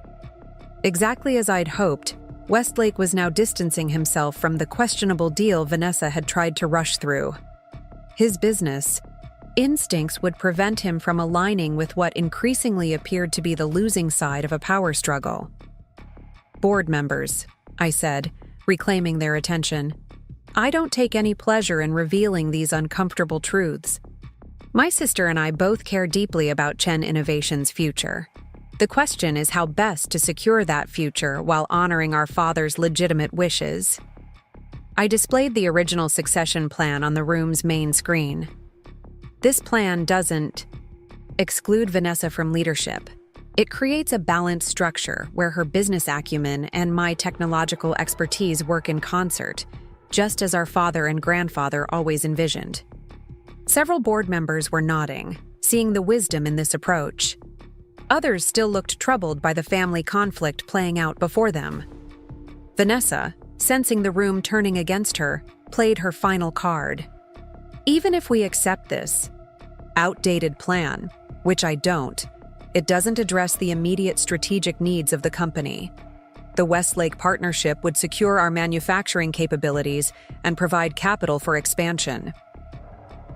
Exactly as I'd hoped, Westlake was now distancing himself from the questionable deal Vanessa had tried to rush through. His business instincts would prevent him from aligning with what increasingly appeared to be the losing side of a power struggle. Board members, I said, reclaiming their attention. I don't take any pleasure in revealing these uncomfortable truths. My sister and I both care deeply about Chen Innovations' future. The question is how best to secure that future while honoring our father's legitimate wishes. I displayed the original succession plan on the room's main screen. This plan doesn't exclude Vanessa from leadership. It creates a balanced structure where her business acumen and my technological expertise work in concert, just as our father and grandfather always envisioned. Several board members were nodding, seeing the wisdom in this approach. Others still looked troubled by the family conflict playing out before them. Vanessa, sensing the room turning against her, played her final card. Even if we accept this outdated plan, which I don't, it doesn't address the immediate strategic needs of the company. The Westlake partnership would secure our manufacturing capabilities and provide capital for expansion.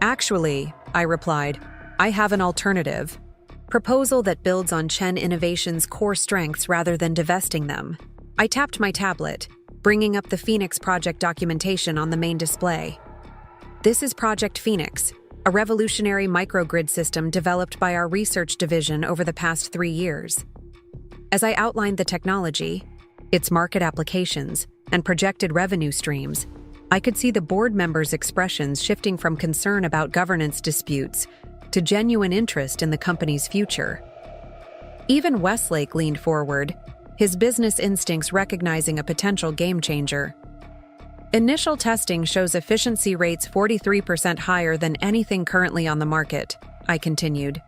Actually, I replied, I have an alternative. Proposal that builds on Chen Innovations' core strengths rather than divesting them. I tapped my tablet, bringing up the Phoenix project documentation on the main display. This is Project Phoenix, a revolutionary microgrid system developed by our research division over the past 3 years. As I outlined the technology, its market applications, and projected revenue streams, I could see the board members' expressions shifting from concern about governance disputes to genuine interest in the company's future. Even Westlake leaned forward, his business instincts recognizing a potential game changer. Initial testing shows efficiency rates 43% higher than anything currently on the market, I continued.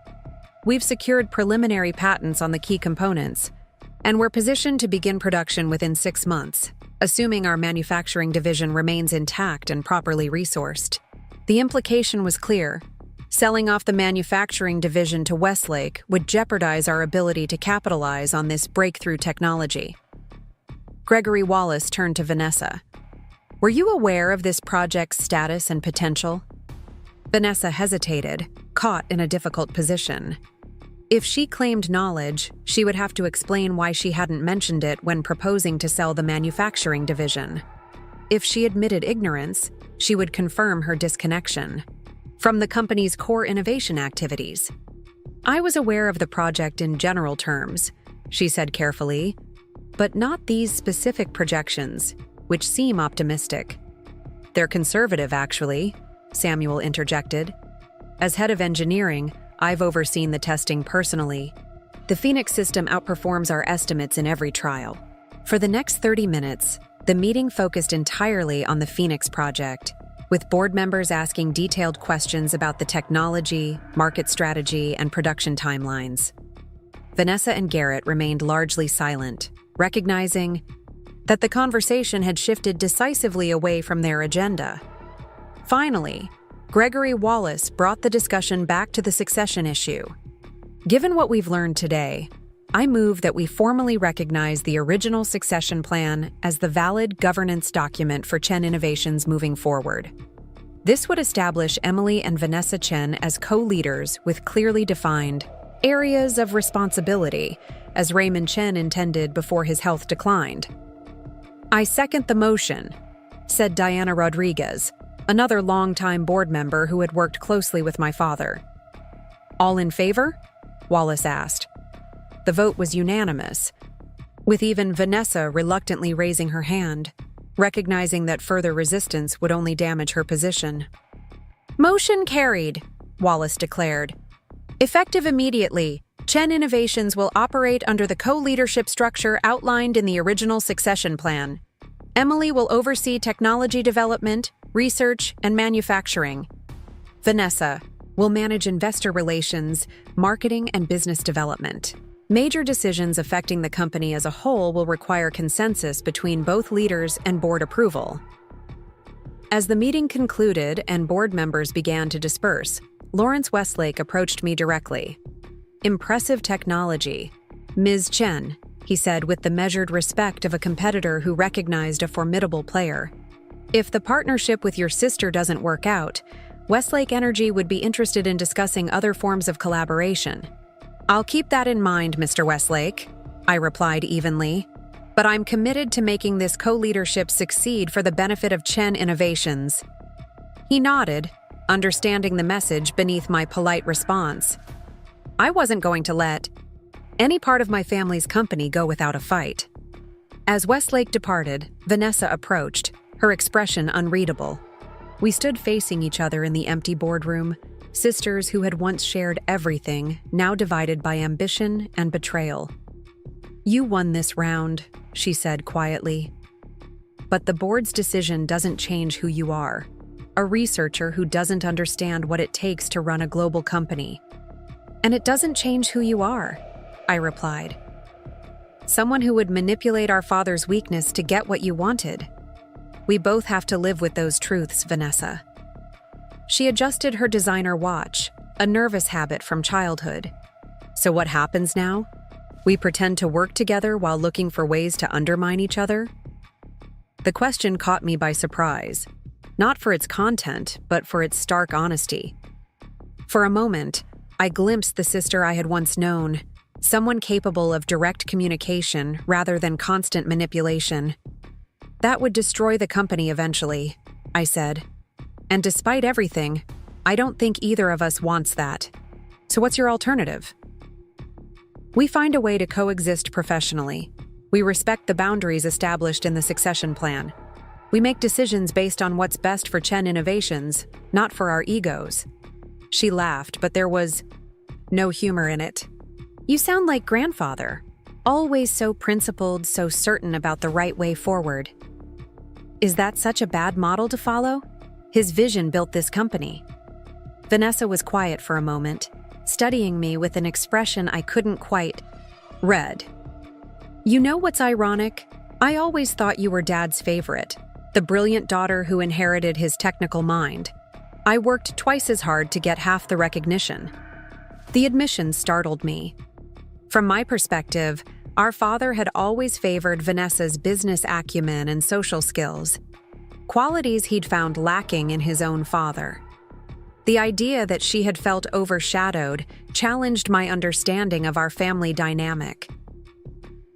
We've secured preliminary patents on the key components, and we're positioned to begin production within 6 months, assuming our manufacturing division remains intact and properly resourced. The implication was clear. Selling off the manufacturing division to Westlake would jeopardize our ability to capitalize on this breakthrough technology. Gregory Wallace turned to Vanessa. Were you aware of this project's status and potential? Vanessa hesitated, caught in a difficult position. If she claimed knowledge, she would have to explain why she hadn't mentioned it when proposing to sell the manufacturing division. If she admitted ignorance, she would confirm her disconnection from the company's core innovation activities. I was aware of the project in general terms, she said carefully, but not these specific projections, which seem optimistic. They're conservative, actually, Samuel interjected. As head of engineering, I've overseen the testing personally. The Phoenix system outperforms our estimates in every trial. For the next 30 minutes, the meeting focused entirely on the Phoenix project, with board members asking detailed questions about the technology, market strategy, and production timelines. Vanessa and Garrett remained largely silent, recognizing that the conversation had shifted decisively away from their agenda. Finally, Gregory Wallace brought the discussion back to the succession issue. Given what we've learned today, I move that we formally recognize the original succession plan as the valid governance document for Chen Innovations moving forward. This would establish Emily and Vanessa Chen as co-leaders with clearly defined areas of responsibility, as Raymond Chen intended before his health declined. I second the motion, said Diana Rodriguez, another longtime board member who had worked closely with my father. All in favor? Wallace asked. The vote was unanimous, with even Vanessa reluctantly raising her hand, recognizing that further resistance would only damage her position. Motion carried, Wallace declared. Effective immediately, Chen Innovations will operate under the co-leadership structure outlined in the original succession plan. Emily will oversee technology development, research, and manufacturing. Vanessa will manage investor relations, marketing, and business development. Major decisions affecting the company as a whole will require consensus between both leaders and board approval. As the meeting concluded and board members began to disperse, Lawrence Westlake approached me directly. "Impressive technology, Ms. Chen," he said with the measured respect of a competitor who recognized a formidable player. "If the partnership with your sister doesn't work out, Westlake Energy would be interested in discussing other forms of collaboration." "I'll keep that in mind, Mr. Westlake," I replied evenly. "But I'm committed to making this co-leadership succeed for the benefit of Chen Innovations." He nodded, understanding the message beneath my polite response. I wasn't going to let any part of my family's company go without a fight. As Westlake departed, Vanessa approached, her expression unreadable. We stood facing each other in the empty boardroom, sisters who had once shared everything, now divided by ambition and betrayal. "You won this round," she said quietly. "But the board's decision doesn't change who you are. A researcher who doesn't understand what it takes to run a global company. And it doesn't change who you are," I replied. "Someone who would manipulate our father's weakness to get what you wanted. We both have to live with those truths, Vanessa." She adjusted her designer watch, a nervous habit from childhood. "So what happens now? We pretend to work together while looking for ways to undermine each other?" The question caught me by surprise, not for its content, but for its stark honesty. For a moment, I glimpsed the sister I had once known, someone capable of direct communication rather than constant manipulation. "That would destroy the company eventually," I said. "And despite everything, I don't think either of us wants that. So what's your alternative?" "We find a way to coexist professionally. We respect the boundaries established in the succession plan. We make decisions based on what's best for Chen Innovations, not for our egos." She laughed, but there was no humor in it. "You sound like grandfather, always so principled, so certain about the right way forward." "Is that such a bad model to follow? His vision built this company." Vanessa was quiet for a moment, studying me with an expression I couldn't quite read. "You know what's ironic? I always thought you were Dad's favorite, the brilliant daughter who inherited his technical mind. I worked twice as hard to get half the recognition." The admission startled me. From my perspective, our father had always favored Vanessa's business acumen and social skills, qualities he'd found lacking in his own father. The idea that she had felt overshadowed challenged my understanding of our family dynamic.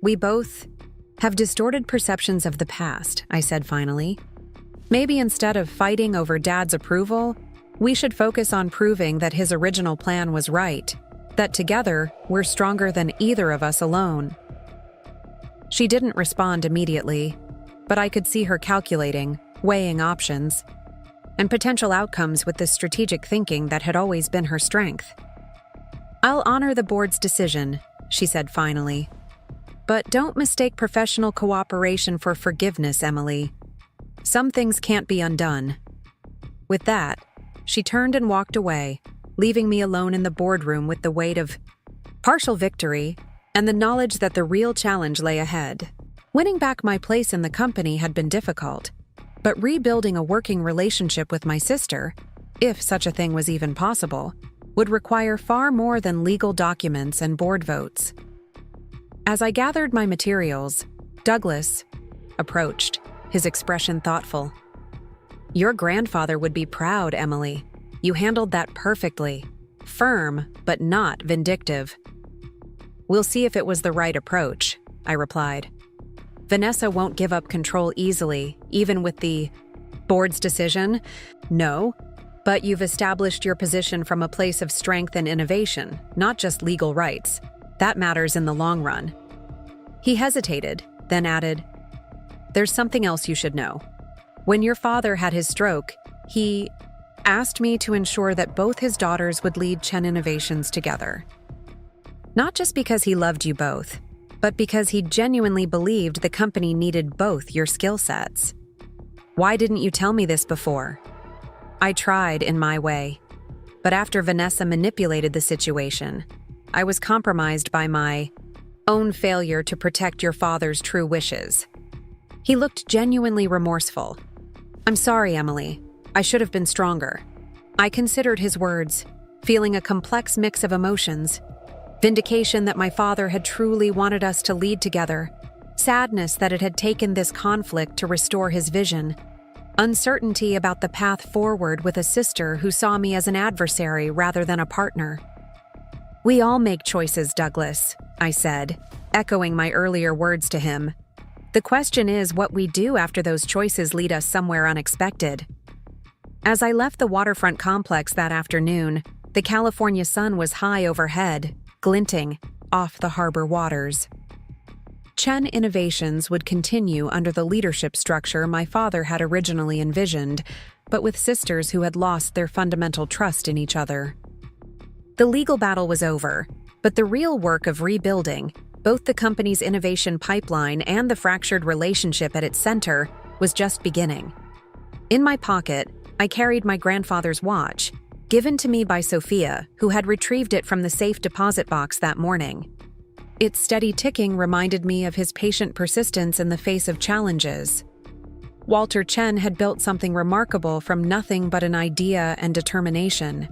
"We both have distorted perceptions of the past," I said finally. "Maybe instead of fighting over Dad's approval, we should focus on proving that his original plan was right, that together we're stronger than either of us alone." She didn't respond immediately, but I could see her calculating, weighing options, and potential outcomes with the strategic thinking that had always been her strength. "I'll honor the board's decision," she said finally. "But don't mistake professional cooperation for forgiveness, Emily. Some things can't be undone." With that, she turned and walked away, leaving me alone in the boardroom with the weight of partial victory and the knowledge that the real challenge lay ahead. Winning back my place in the company had been difficult, but rebuilding a working relationship with my sister, if such a thing was even possible, would require far more than legal documents and board votes. As I gathered my materials, Douglas approached, his expression thoughtful. "Your grandfather would be proud, Emily. You handled that perfectly. Firm, but not vindictive." "We'll see if it was the right approach," I replied. "Vanessa won't give up control easily, even with the board's decision." "No, but you've established your position from a place of strength and innovation, not just legal rights. That matters in the long run." He hesitated, then added, "There's something else you should know. When your father had his stroke, he asked me to ensure that both his daughters would lead Chen Innovations together." Not just because he loved you both, but because he genuinely believed the company needed both your skill sets. Why didn't you tell me this before? I tried in my way, but after Vanessa manipulated the situation, I was compromised by my own failure to protect your father's true wishes. He looked genuinely remorseful. I'm sorry, Emily. I should have been stronger. I considered his words, feeling a complex mix of emotions. Vindication that my father had truly wanted us to lead together. Sadness that it had taken this conflict to restore his vision. Uncertainty about the path forward with a sister who saw me as an adversary rather than a partner. We all make choices, Douglas, I said, echoing my earlier words to him. The question is what we do after those choices lead us somewhere unexpected. As I left the Waterfront Complex that afternoon, the California sun was high overhead, glinting off the harbor waters. Chen Innovations would continue under the leadership structure my father had originally envisioned, but with sisters who had lost their fundamental trust in each other. The legal battle was over, but the real work of rebuilding, both the company's innovation pipeline and the fractured relationship at its center, was just beginning. In my pocket, I carried my grandfather's watch, given to me by Sophia, who had retrieved it from the safe deposit box that morning. Its steady ticking reminded me of his patient persistence in the face of challenges. Walter Chen had built something remarkable from nothing but an idea and determination.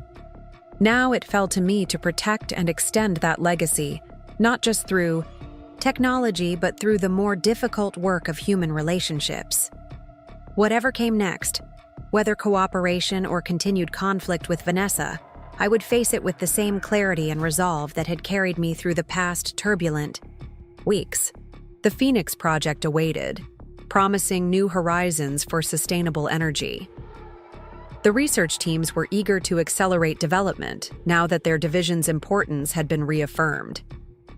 Now it fell to me to protect and extend that legacy, not just through technology, but through the more difficult work of human relationships. Whatever came next, whether cooperation or continued conflict with Vanessa, I would face it with the same clarity and resolve that had carried me through the past turbulent weeks. The Phoenix Project awaited, promising new horizons for sustainable energy. The research teams were eager to accelerate development now that their division's importance had been reaffirmed.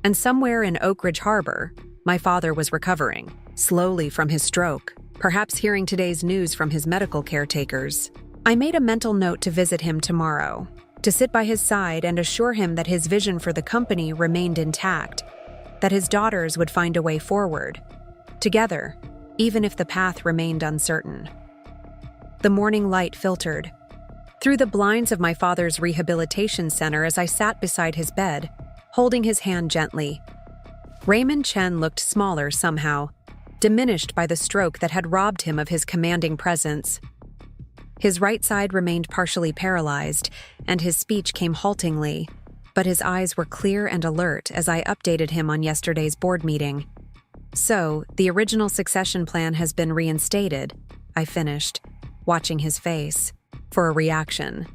And somewhere in Oakridge Harbor, my father was recovering, slowly from his stroke, perhaps hearing today's news from his medical caretakers. I made a mental note to visit him tomorrow, to sit by his side and assure him that his vision for the company remained intact, that his daughters would find a way forward, together, even if the path remained uncertain. The morning light filtered through the blinds of my father's rehabilitation center as I sat beside his bed, holding his hand gently. Raymond Chen looked smaller somehow, diminished by the stroke that had robbed him of his commanding presence. His right side remained partially paralyzed, and his speech came haltingly, but his eyes were clear and alert as I updated him on yesterday's board meeting. So, the original succession plan has been reinstated, I finished, watching his face for a reaction.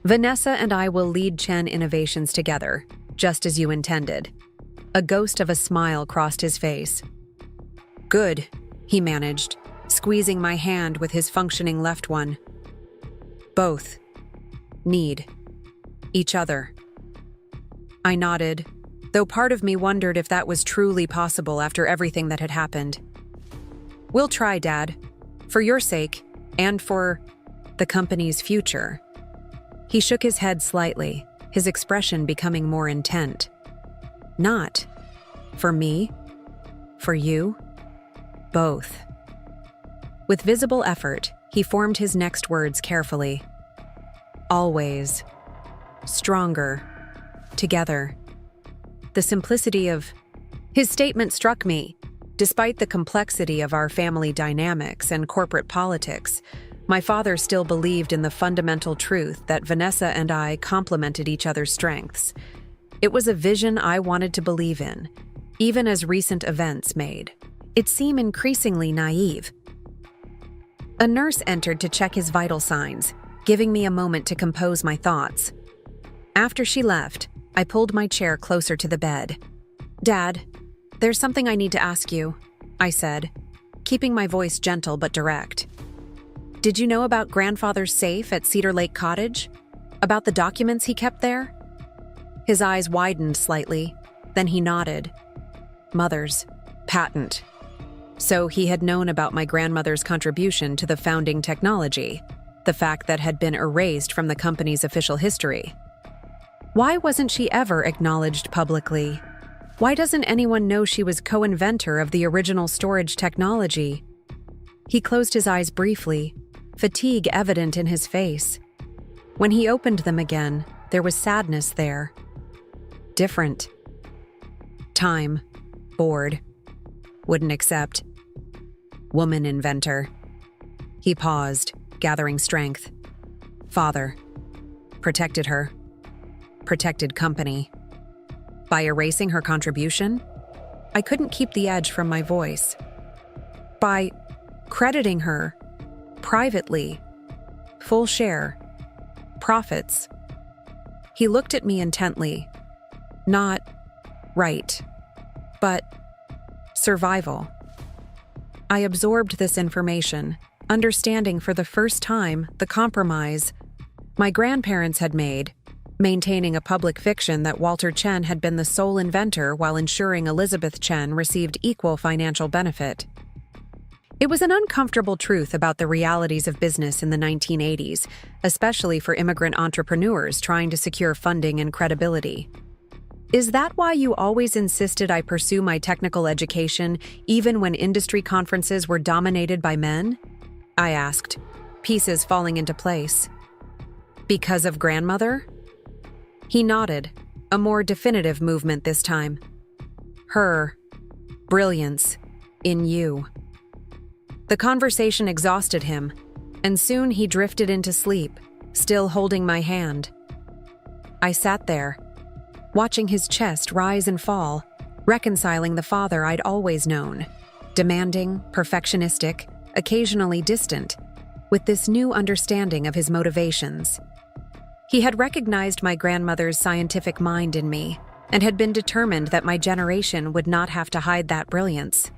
Vanessa and I will lead Chen Innovations together, just as you intended. A ghost of a smile crossed his face. Good, he managed, squeezing my hand with his functioning left one. Both need each other. I nodded, though part of me wondered if that was truly possible after everything that had happened. We'll try, Dad, for your sake and for the company's future. He shook his head slightly, his expression becoming more intent. Not for me, for you. Both. With visible effort, he formed his next words carefully. Always. Stronger. Together. The simplicity of his statement struck me. Despite the complexity of our family dynamics and corporate politics, my father still believed in the fundamental truth that Vanessa and I complemented each other's strengths. It was a vision I wanted to believe in, even as recent events made it seem increasingly naive. A nurse entered to check his vital signs, giving me a moment to compose my thoughts. After she left, I pulled my chair closer to the bed. Dad, there's something I need to ask you, I said, keeping my voice gentle but direct. Did you know about Grandfather's safe at Cedar Lake Cottage? About the documents he kept there? His eyes widened slightly, then he nodded. Mother's patent. So he had known about my grandmother's contribution to the founding technology, the fact that had been erased from the company's official history. Why wasn't she ever acknowledged publicly? Why doesn't anyone know she was co-inventor of the original storage technology? He closed his eyes briefly, fatigue evident in his face. When he opened them again, there was sadness there. Different. Time. Bored. Wouldn't accept. Woman inventor. He paused, gathering strength. Father. Protected her. Protected company. By erasing her contribution, I couldn't keep the edge from my voice. By crediting her, privately, full share, profits. He looked at me intently. Not right, but survival. I absorbed this information, understanding for the first time the compromise my grandparents had made, maintaining a public fiction that Walter Chen had been the sole inventor while ensuring Elizabeth Chen received equal financial benefit. It was an uncomfortable truth about the realities of business in the 1980s, especially for immigrant entrepreneurs trying to secure funding and credibility. Is that why you always insisted I pursue my technical education even when industry conferences were dominated by men? I asked, pieces falling into place. Because of grandmother? He nodded, a more definitive movement this time. Her brilliance in you. The conversation exhausted him, and soon he drifted into sleep, still holding my hand. I sat there, watching his chest rise and fall, reconciling the father I'd always known, demanding, perfectionistic, occasionally distant, with this new understanding of his motivations. He had recognized my grandmother's scientific mind in me and had been determined that my generation would not have to hide that brilliance.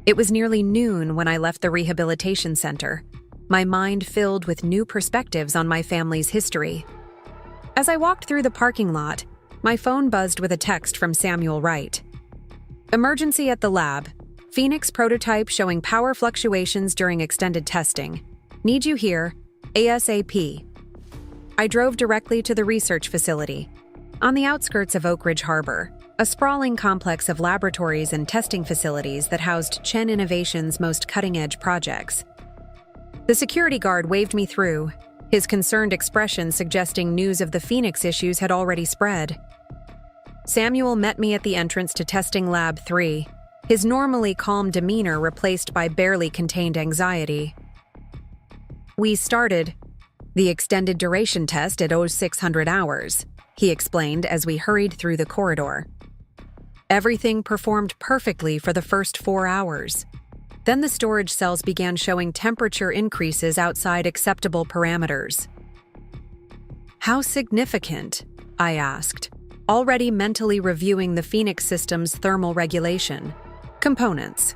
It was nearly noon when I left the rehabilitation center, my mind filled with new perspectives on my family's history. As I walked through the parking lot, my phone buzzed with a text from Samuel Wright. Emergency at the lab. Phoenix prototype showing power fluctuations during extended testing. Need you here, ASAP. I drove directly to the research facility, on the outskirts of Oakridge Harbor, a sprawling complex of laboratories and testing facilities that housed Chen Innovations' most cutting-edge projects. The security guard waved me through, his concerned expression suggesting news of the Phoenix issues had already spread. Samuel met me at the entrance to Testing Lab 3, his normally calm demeanor replaced by barely contained anxiety. We started the extended duration test at 0600 hours, he explained as we hurried through the corridor. Everything performed perfectly for the first 4 hours. Then the storage cells began showing temperature increases outside acceptable parameters. How significant? I asked, already mentally reviewing the Phoenix system's thermal regulation. Components.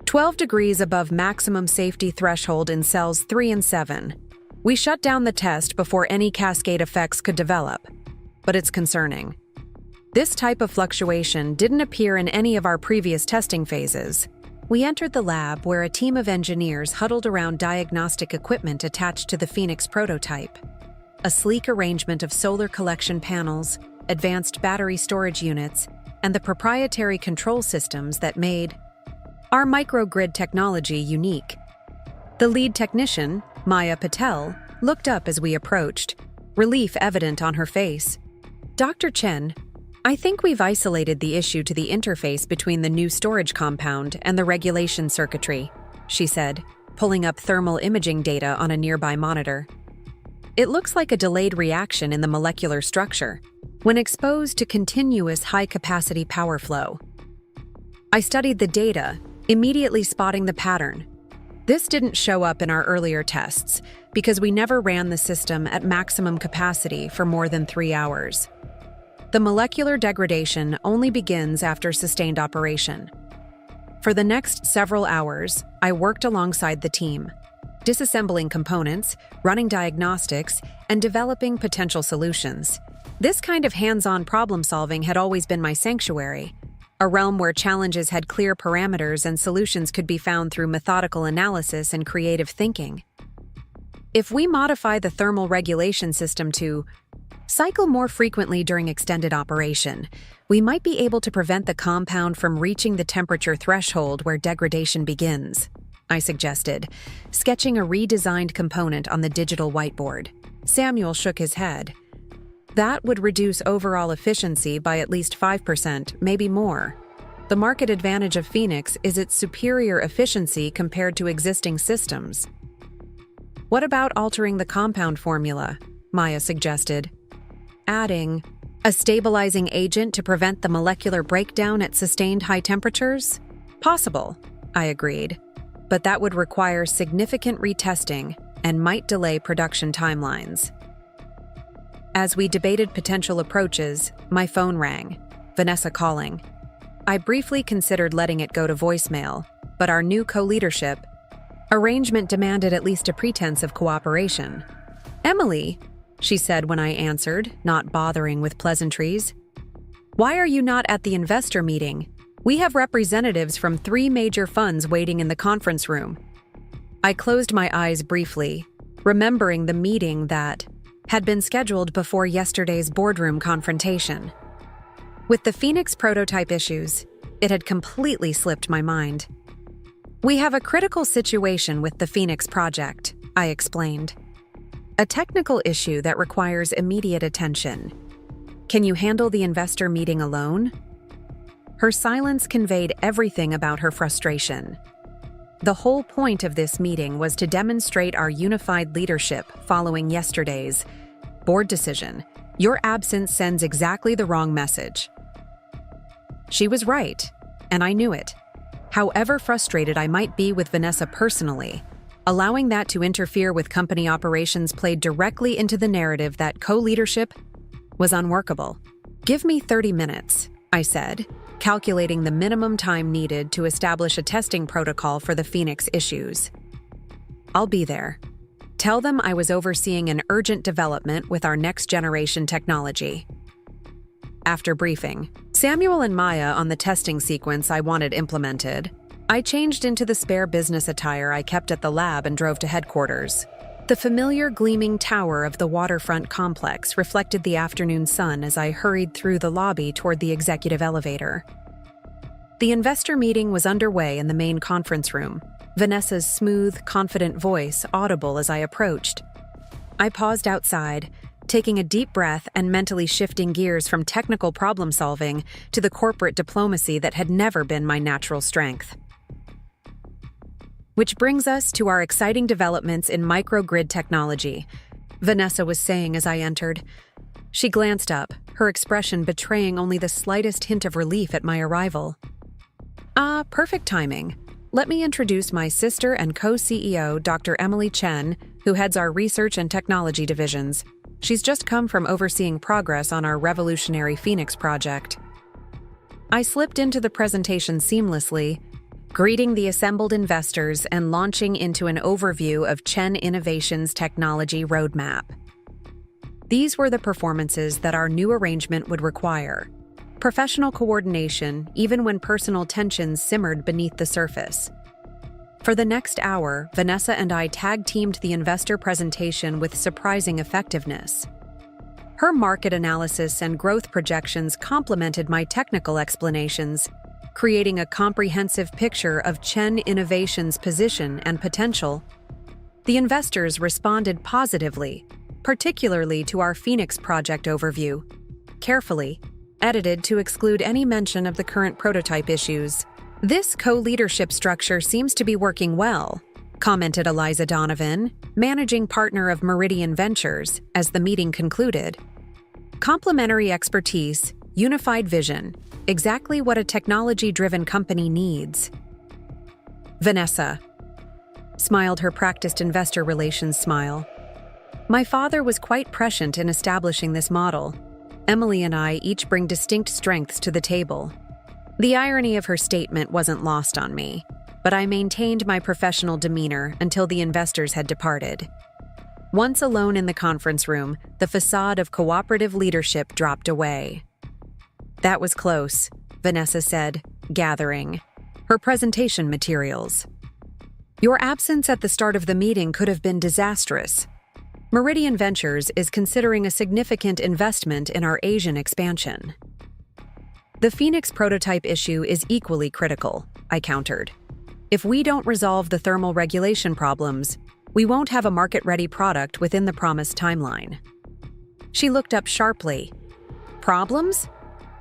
12 degrees above maximum safety threshold in cells 3 and 7. We shut down the test before any cascade effects could develop, but it's concerning. This type of fluctuation didn't appear in any of our previous testing phases. We entered the lab where a team of engineers huddled around diagnostic equipment attached to the Phoenix prototype. A sleek arrangement of solar collection panels, advanced battery storage units, and the proprietary control systems that made our microgrid technology unique. The lead technician, Maya Patel, looked up as we approached, relief evident on her face. Dr. Chen, I think we've isolated the issue to the interface between the new storage compound and the regulation circuitry, she said, pulling up thermal imaging data on a nearby monitor. It looks like a delayed reaction in the molecular structure when exposed to continuous high-capacity power flow. I studied the data, immediately spotting the pattern. This didn't show up in our earlier tests because we never ran the system at maximum capacity for more than 3 hours. The molecular degradation only begins after sustained operation. For the next several hours, I worked alongside the team, disassembling components, running diagnostics, and developing potential solutions. This kind of hands-on problem-solving had always been my sanctuary, a realm where challenges had clear parameters and solutions could be found through methodical analysis and creative thinking. If we modify the thermal regulation system to Cycle more frequently during extended operation. We might be able to prevent the compound from reaching the temperature threshold where degradation begins, I suggested, sketching a redesigned component on the digital whiteboard. Samuel shook his head. That would reduce overall efficiency by at least 5%, maybe more. The market advantage of Phoenix is its superior efficiency compared to existing systems. What about altering the compound formula? Maya suggested. Adding a stabilizing agent to prevent the molecular breakdown at sustained high temperatures? Possible, I agreed, but that would require significant retesting and might delay production timelines. As we debated potential approaches, my phone rang, Vanessa calling. I briefly considered letting it go to voicemail, but our new co-leadership arrangement demanded at least a pretense of cooperation. Emily, she said when I answered, not bothering with pleasantries. Why are you not at the investor meeting? We have representatives from 3 major funds waiting in the conference room. I closed my eyes briefly, remembering the meeting that had been scheduled before yesterday's boardroom confrontation. With the Phoenix prototype issues, it had completely slipped my mind. We have a critical situation with the Phoenix project, I explained. A technical issue that requires immediate attention. Can you handle the investor meeting alone? Her silence conveyed everything about her frustration. The whole point of this meeting was to demonstrate our unified leadership following yesterday's board decision. Your absence sends exactly the wrong message. She was right, and I knew it. However frustrated I might be with Vanessa personally, allowing that to interfere with company operations played directly into the narrative that co-leadership was unworkable. Give me 30 minutes, I said, calculating the minimum time needed to establish a testing protocol for the Phoenix issues. I'll be there. Tell them I was overseeing an urgent development with our next-generation technology. After briefing Samuel and Maya on the testing sequence I wanted implemented, I changed into the spare business attire I kept at the lab and drove to headquarters. The familiar gleaming tower of the Waterfront Complex reflected the afternoon sun as I hurried through the lobby toward the executive elevator. The investor meeting was underway in the main conference room, Vanessa's smooth, confident voice audible as I approached. I paused outside, taking a deep breath and mentally shifting gears from technical problem-solving to the corporate diplomacy that had never been my natural strength. Which brings us to our exciting developments in microgrid technology, Vanessa was saying as I entered. She glanced up, her expression betraying only the slightest hint of relief at my arrival. Perfect timing. Let me introduce my sister and co-CEO, Dr. Emily Chen, who heads our research and technology divisions. She's just come from overseeing progress on our revolutionary Phoenix project. I slipped into the presentation seamlessly, greeting the assembled investors and launching into an overview of Chen Innovations' technology roadmap. These were the performances that our new arrangement would require. Professional coordination, even when personal tensions simmered beneath the surface. For the next hour, Vanessa and I tag-teamed the investor presentation with surprising effectiveness. Her market analysis and growth projections complemented my technical explanations, creating a comprehensive picture of Chen Innovations' position and potential. The investors responded positively, particularly to our Phoenix project overview, carefully edited to exclude any mention of the current prototype issues. This co-leadership structure seems to be working well, commented Eliza Donovan, managing partner of Meridian Ventures, as the meeting concluded. Complementary expertise, unified vision, exactly what a technology-driven company needs. Vanessa smiled her practiced investor relations smile. My father was quite prescient in establishing this model. Emily and I each bring distinct strengths to the table. The irony of her statement wasn't lost on me, but I maintained my professional demeanor until the investors had departed. Once alone in the conference room, the facade of cooperative leadership dropped away. That was close, Vanessa said, gathering her presentation materials. Your absence at the start of the meeting could have been disastrous. Meridian Ventures is considering a significant investment in our Asian expansion. The Phoenix prototype issue is equally critical, I countered. If we don't resolve the thermal regulation problems, we won't have a market-ready product within the promised timeline. She looked up sharply. Problems?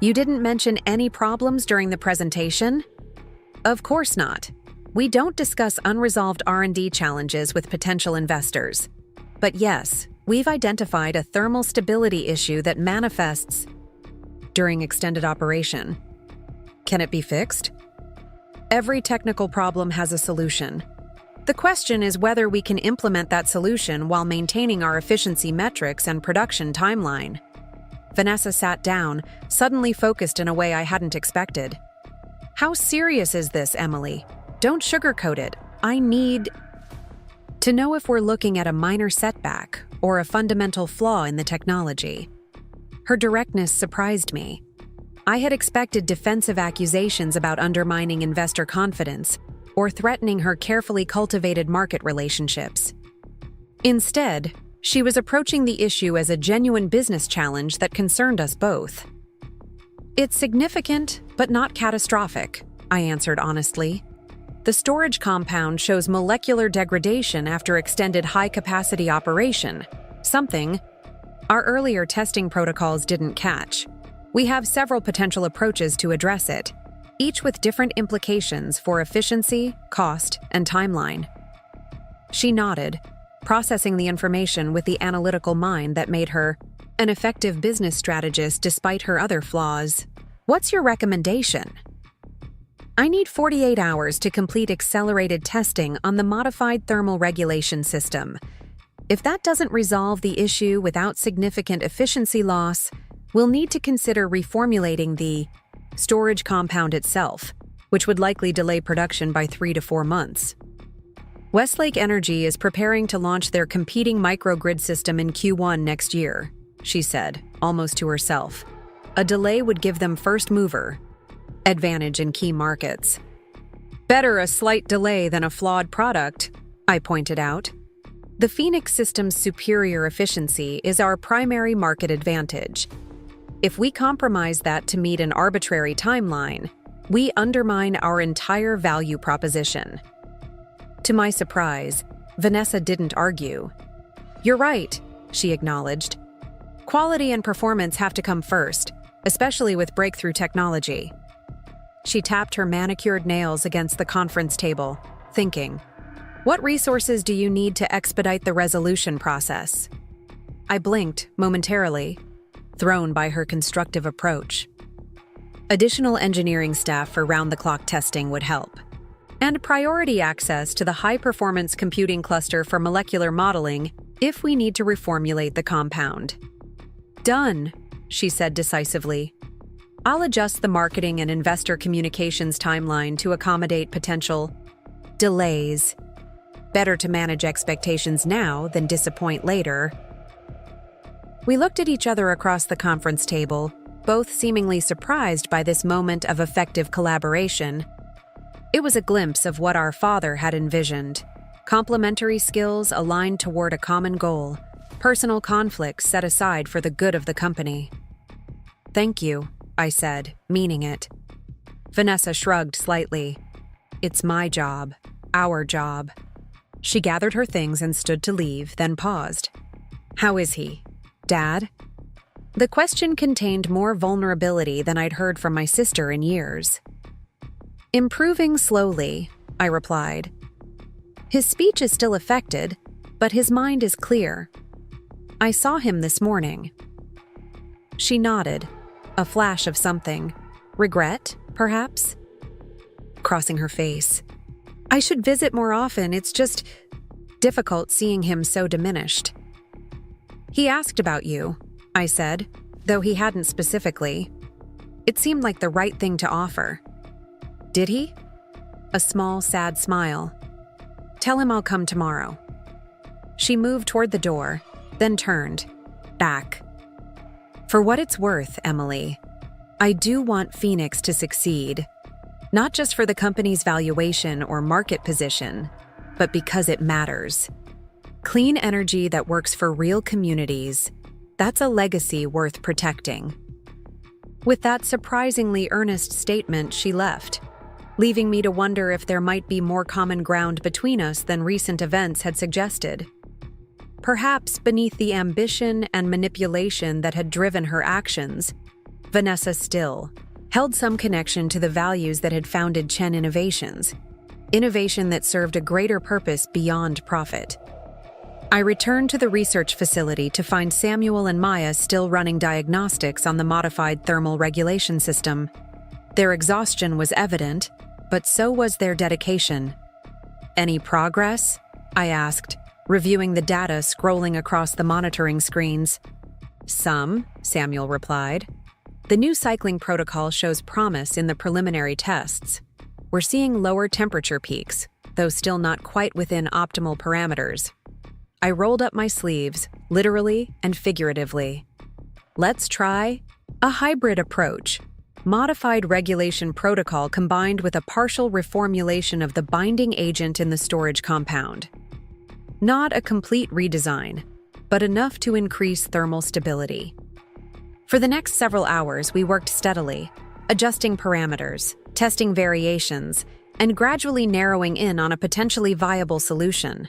You didn't mention any problems during the presentation? Of course not. We don't discuss unresolved R&D challenges with potential investors. But yes, we've identified a thermal stability issue that manifests during extended operation. Can it be fixed? Every technical problem has a solution. The question is whether we can implement that solution while maintaining our efficiency metrics and production timeline. Vanessa sat down, suddenly focused in a way I hadn't expected. How serious is this, Emily? Don't sugarcoat it. I need to know if we're looking at a minor setback or a fundamental flaw in the technology. Her directness surprised me. I had expected defensive accusations about undermining investor confidence or threatening her carefully cultivated market relationships. Instead, she was approaching the issue as a genuine business challenge that concerned us both. It's significant, but not catastrophic, I answered honestly. The storage compound shows molecular degradation after extended high-capacity operation, something our earlier testing protocols didn't catch. We have several potential approaches to address it, each with different implications for efficiency, cost, and timeline. She nodded, processing the information with the analytical mind that made her an effective business strategist despite her other flaws. What's your recommendation? I need 48 hours to complete accelerated testing on the modified thermal regulation system. If that doesn't resolve the issue without significant efficiency loss, we'll need to consider reformulating the storage compound itself, which would likely delay production by 3 to 4 months. Westlake Energy is preparing to launch their competing microgrid system in Q1 next year, she said, almost to herself. A delay would give them first mover advantage in key markets. Better a slight delay than a flawed product, I pointed out. The Phoenix system's superior efficiency is our primary market advantage. If we compromise that to meet an arbitrary timeline, we undermine our entire value proposition. To my surprise, Vanessa didn't argue. You're right, she acknowledged. Quality and performance have to come first, especially with breakthrough technology. She tapped her manicured nails against the conference table, thinking, what resources do you need to expedite the resolution process? I blinked momentarily, thrown by her constructive approach. Additional engineering staff for round-the-clock testing would help, and priority access to the high-performance computing cluster for molecular modeling if we need to reformulate the compound. Done, she said decisively. I'll adjust the marketing and investor communications timeline to accommodate potential delays. Better to manage expectations now than disappoint later. We looked at each other across the conference table, both seemingly surprised by this moment of effective collaboration. It was a glimpse of what our father had envisioned. Complementary skills aligned toward a common goal, personal conflicts set aside for the good of the company. Thank you, I said, meaning it. Vanessa shrugged slightly. It's my job, our job. She gathered her things and stood to leave, then paused. How is he? Dad? The question contained more vulnerability than I'd heard from my sister in years. Improving slowly, I replied. His speech is still affected, but his mind is clear. I saw him this morning. She nodded, a flash of something. Regret, perhaps? Crossing her face. I should visit more often, it's just difficult seeing him so diminished. He asked about you, I said, though he hadn't specifically. It seemed like the right thing to offer. Did he? A small, sad smile. Tell him I'll come tomorrow. She moved toward the door, then turned, back. For what it's worth, Emily, I do want Phoenix to succeed. Not just for the company's valuation or market position, but because it matters. Clean energy that works for real communities. That's a legacy worth protecting. With that surprisingly earnest statement, she left, leaving me to wonder if there might be more common ground between us than recent events had suggested. Perhaps beneath the ambition and manipulation that had driven her actions, Vanessa still held some connection to the values that had founded Chen Innovations, innovation that served a greater purpose beyond profit. I returned to the research facility to find Samuel and Maya still running diagnostics on the modified thermal regulation system. Their exhaustion was evident, but so was their dedication. "Any progress?" I asked, reviewing the data scrolling across the monitoring screens. "Some," Samuel replied. "The new cycling protocol shows promise in the preliminary tests. We're seeing lower temperature peaks, though still not quite within optimal parameters." I rolled up my sleeves, literally and figuratively. "Let's try a hybrid approach. Modified regulation protocol combined with a partial reformulation of the binding agent in the storage compound. Not a complete redesign, but enough to increase thermal stability." For the next several hours, we worked steadily, adjusting parameters, testing variations, and gradually narrowing in on a potentially viable solution.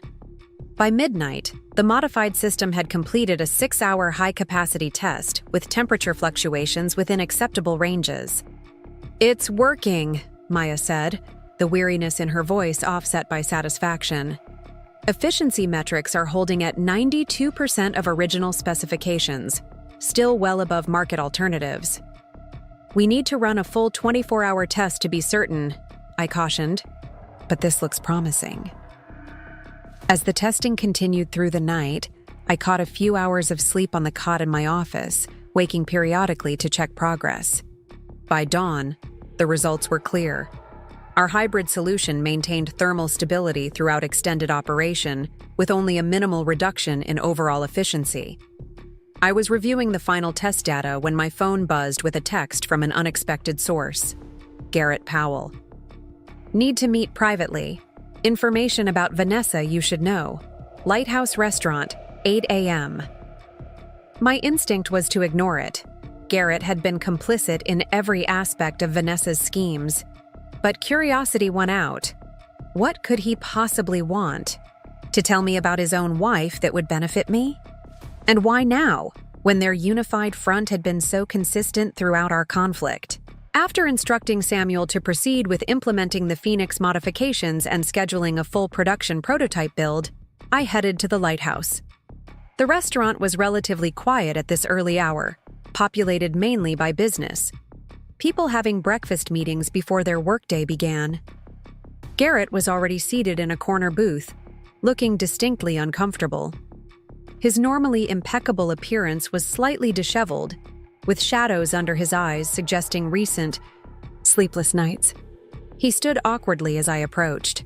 By midnight, the modified system had completed a 6-hour high-capacity test with temperature fluctuations within acceptable ranges. "It's working," Maya said, the weariness in her voice offset by satisfaction. "Efficiency metrics are holding at 92% of original specifications, still well above market alternatives. We need to run a full 24-hour test to be certain," I cautioned, "but this looks promising." As the testing continued through the night, I caught a few hours of sleep on the cot in my office, waking periodically to check progress. By dawn, the results were clear. Our hybrid solution maintained thermal stability throughout extended operation, with only a minimal reduction in overall efficiency. I was reviewing the final test data when my phone buzzed with a text from an unexpected source. Garrett Powell. "Need to meet privately. Information about Vanessa you should know. Lighthouse Restaurant, 8 a.m. My instinct was to ignore it. Garrett had been complicit in every aspect of Vanessa's schemes. But curiosity won out. What could he possibly want? To tell me about his own wife that would benefit me? And why now, when their unified front had been so consistent throughout our conflict? After instructing Samuel to proceed with implementing the Phoenix modifications and scheduling a full production prototype build, I headed to the lighthouse. The restaurant was relatively quiet at this early hour, populated mainly by business. People having breakfast meetings before their workday began. Garrett was already seated in a corner booth, looking distinctly uncomfortable. His normally impeccable appearance was slightly disheveled, with shadows under his eyes suggesting recent, sleepless nights. He stood awkwardly as I approached.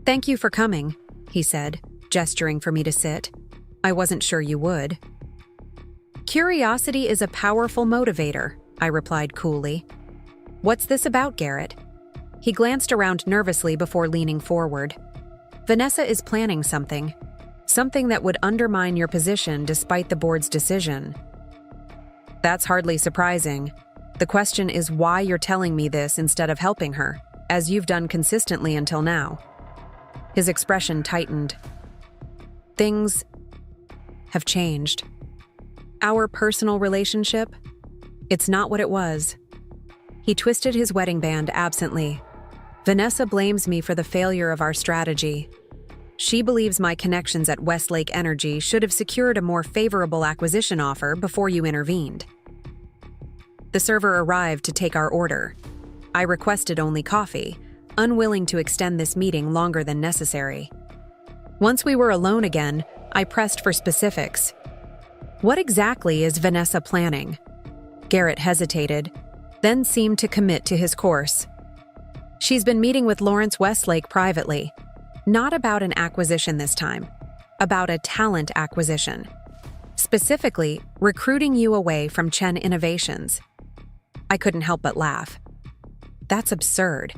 "Thank you for coming," he said, gesturing for me to sit. "I wasn't sure you would." "Curiosity is a powerful motivator," I replied coolly. "What's this about, Garrett?" He glanced around nervously before leaning forward. "Vanessa is planning something that would undermine your position despite the board's decision." "That's hardly surprising. The question is why you're telling me this instead of helping her, as you've done consistently until now." His expression tightened. "Things have changed. Our personal relationship, it's not what it was." He twisted his wedding band absently. "Vanessa blames me for the failure of our strategy. She believes my connections at Westlake Energy should have secured a more favorable acquisition offer before you intervened." The server arrived to take our order. I requested only coffee, unwilling to extend this meeting longer than necessary. Once we were alone again, I pressed for specifics. "What exactly is Vanessa planning?" Garrett hesitated, then seemed to commit to his course. "She's been meeting with Lawrence Westlake privately. Not about an acquisition this time, about a talent acquisition. Specifically, recruiting you away from Chen Innovations." I couldn't help but laugh. "That's absurd.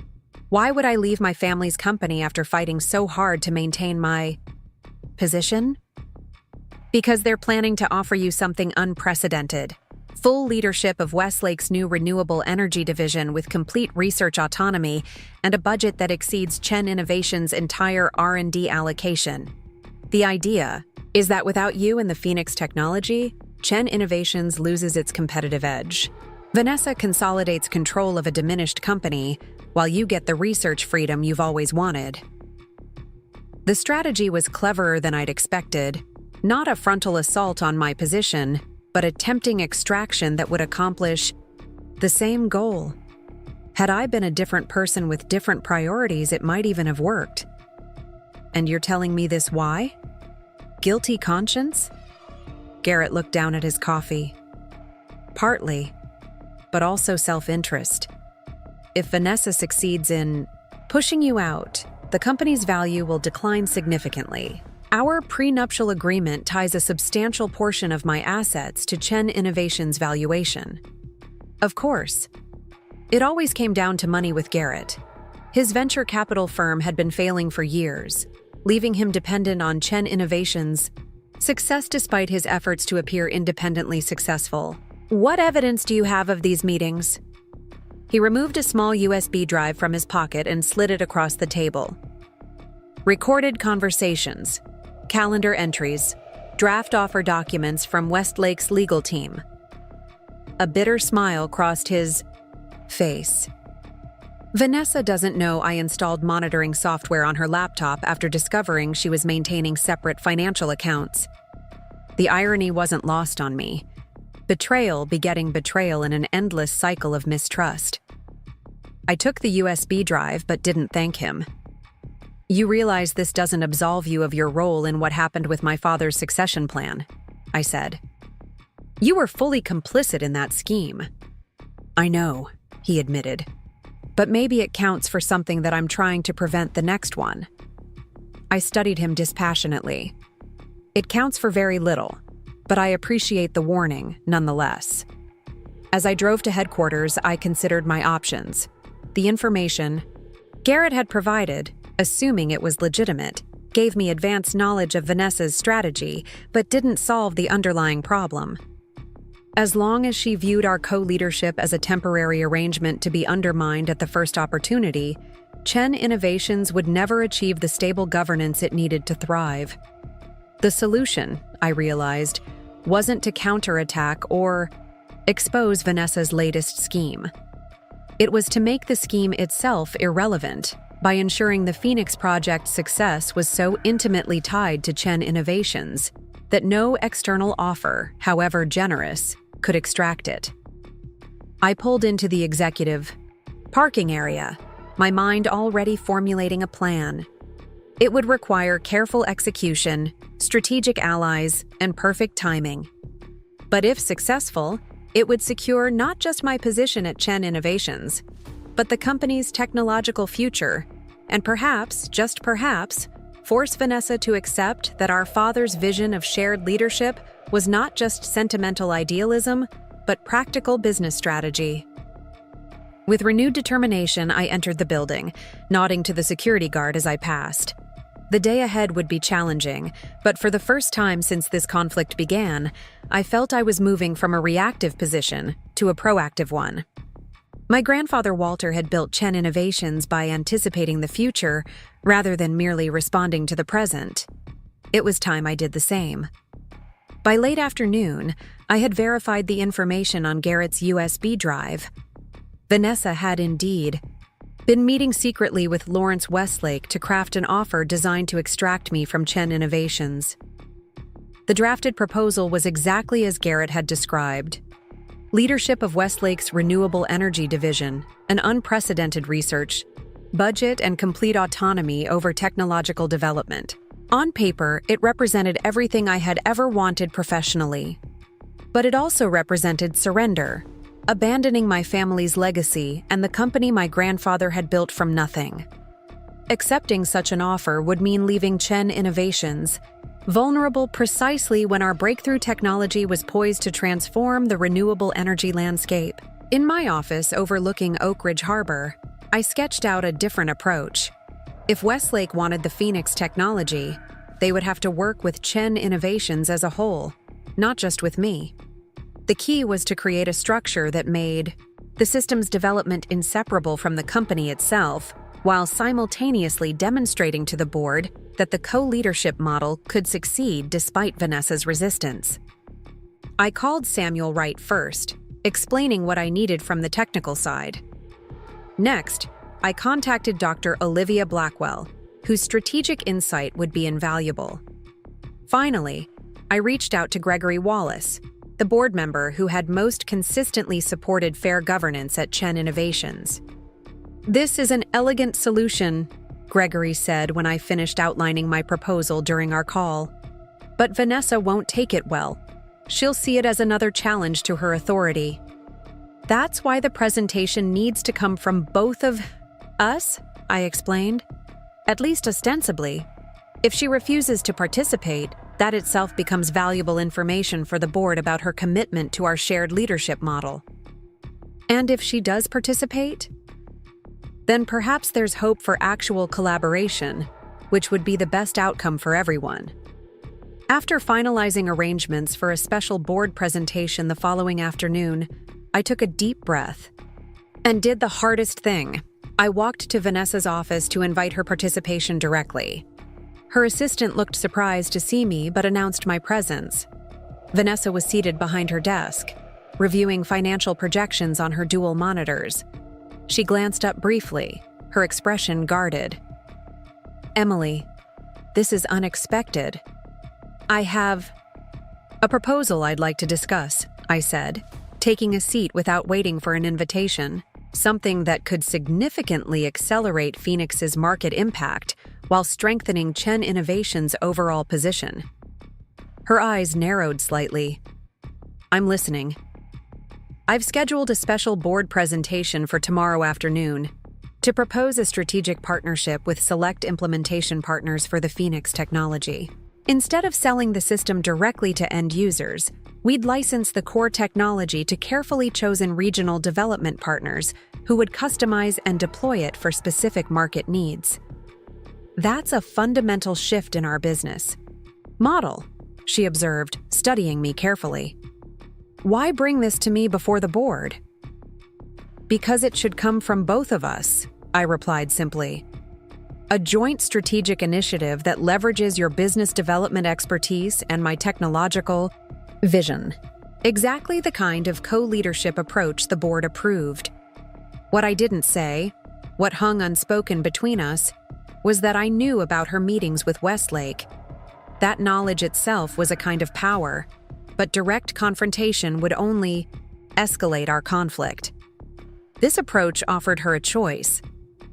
Why would I leave my family's company after fighting so hard to maintain my position? Because they're planning to offer you something unprecedented. Full leadership of Westlake's new renewable energy division with complete research autonomy and a budget that exceeds Chen Innovations' entire R&D allocation. The idea is that without you and the Phoenix technology, Chen Innovations loses its competitive edge. Vanessa consolidates control of a diminished company, while you get the research freedom you've always wanted. The strategy was cleverer than I'd expected, not a frontal assault on my position, but a tempting extraction that would accomplish the same goal. Had I been a different person with different priorities, it might even have worked. And you're telling me this why? Guilty conscience? Garrett looked down at his coffee. Partly, but also self-interest. If Vanessa succeeds in pushing you out, the company's value will decline significantly. Our prenuptial agreement ties a substantial portion of my assets to Chen Innovations' valuation. Of course, it always came down to money with Garrett. His venture capital firm had been failing for years, leaving him dependent on Chen Innovations' success despite his efforts to appear independently successful. What evidence do you have of these meetings? He removed a small USB drive from his pocket and slid it across the table. Recorded conversations, calendar entries, draft offer documents from Westlake's legal team. A bitter smile crossed his face. Vanessa doesn't know I installed monitoring software on her laptop after discovering she was maintaining separate financial accounts. The irony wasn't lost on me. Betrayal begetting betrayal in an endless cycle of mistrust. I took the USB drive but didn't thank him. You realize this doesn't absolve you of your role in what happened with my father's succession plan, I said. You were fully complicit in that scheme. I know, he admitted. But maybe it counts for something that I'm trying to prevent the next one. I studied him dispassionately. It counts for very little, but I appreciate the warning nonetheless. As I drove to headquarters, I considered my options. The information Garrett had provided, assuming it was legitimate, gave me advanced knowledge of Vanessa's strategy, but didn't solve the underlying problem. As long as she viewed our co-leadership as a temporary arrangement to be undermined at the first opportunity, Chen Innovations would never achieve the stable governance it needed to thrive. The solution, I realized, wasn't to counterattack or expose Vanessa's latest scheme. It was to make the scheme itself irrelevant by ensuring the Phoenix Project's success was so intimately tied to Chen Innovations that no external offer, however generous, could extract it. I pulled into the executive parking area, my mind already formulating a plan. It would require careful execution, strategic allies, and perfect timing. But if successful, it would secure not just my position at Chen Innovations, but the company's technological future, and perhaps, just perhaps, force Vanessa to accept that our father's vision of shared leadership was not just sentimental idealism, but practical business strategy. With renewed determination, I entered the building, nodding to the security guard as I passed. The day ahead would be challenging, but for the first time since this conflict began, I felt I was moving from a reactive position to a proactive one. My grandfather Walter had built Chen Innovations by anticipating the future rather than merely responding to the present. It was time I did the same. By late afternoon, I had verified the information on Garrett's USB drive. Vanessa had indeed been meeting secretly with Lawrence Westlake to craft an offer designed to extract me from Chen Innovations. The drafted proposal was exactly as Garrett had described. Leadership of Westlake's renewable energy division, an unprecedented research, budget, and complete autonomy over technological development. On paper, it represented everything I had ever wanted professionally. But it also represented surrender, abandoning my family's legacy and the company my grandfather had built from nothing. Accepting such an offer would mean leaving Chen Innovations vulnerable precisely when our breakthrough technology was poised to transform the renewable energy landscape. In my office overlooking Oakridge Harbor, I sketched out a different approach. If Westlake wanted the Phoenix technology, They would have to work with Chen Innovations as a whole, not just with me. The key was to create a structure that made the system's development inseparable from the company itself, while simultaneously demonstrating to the board that the co-leadership model could succeed despite Vanessa's resistance. I called Samuel Wright first, explaining what I needed from the technical side. Next, I contacted Dr. Olivia Blackwell, whose strategic insight would be invaluable. Finally, I reached out to Gregory Wallace, the board member who had most consistently supported fair governance at Chen Innovations. "This is an elegant solution," Gregory said when I finished outlining my proposal during our call. "But Vanessa won't take it well. She'll see it as another challenge to her authority." "That's why the presentation needs to come from both of us," I explained. "At least ostensibly. If she refuses to participate, that itself becomes valuable information for the board about her commitment to our shared leadership model. And if she does participate, then perhaps there's hope for actual collaboration, which would be the best outcome for everyone." After finalizing arrangements for a special board presentation the following afternoon, I took a deep breath and did the hardest thing. I walked to Vanessa's office to invite her participation directly. Her assistant looked surprised to see me but announced my presence. Vanessa was seated behind her desk, reviewing financial projections on her dual monitors. She glanced up briefly, her expression guarded. "Emily, this is unexpected. I have a proposal I'd like to discuss," I said, taking a seat without waiting for an invitation, something that could significantly accelerate Phoenix's market impact while strengthening Chen Innovations' overall position. Her eyes narrowed slightly. "I'm listening." "I've scheduled a special board presentation for tomorrow afternoon to propose a strategic partnership with select implementation partners for the Phoenix technology. Instead of selling the system directly to end users, we'd license the core technology to carefully chosen regional development partners who would customize and deploy it for specific market needs. That's a fundamental shift in our business model," she observed, studying me carefully. "Why bring this to me before the board?" "Because it should come from both of us," I replied simply. "A joint strategic initiative that leverages your business development expertise and my technological vision. Exactly the kind of co-leadership approach the board approved. What I didn't say, what hung unspoken between us, was that I knew about her meetings with Westlake. That knowledge itself was a kind of power, but direct confrontation would only escalate our conflict. This approach offered her a choice: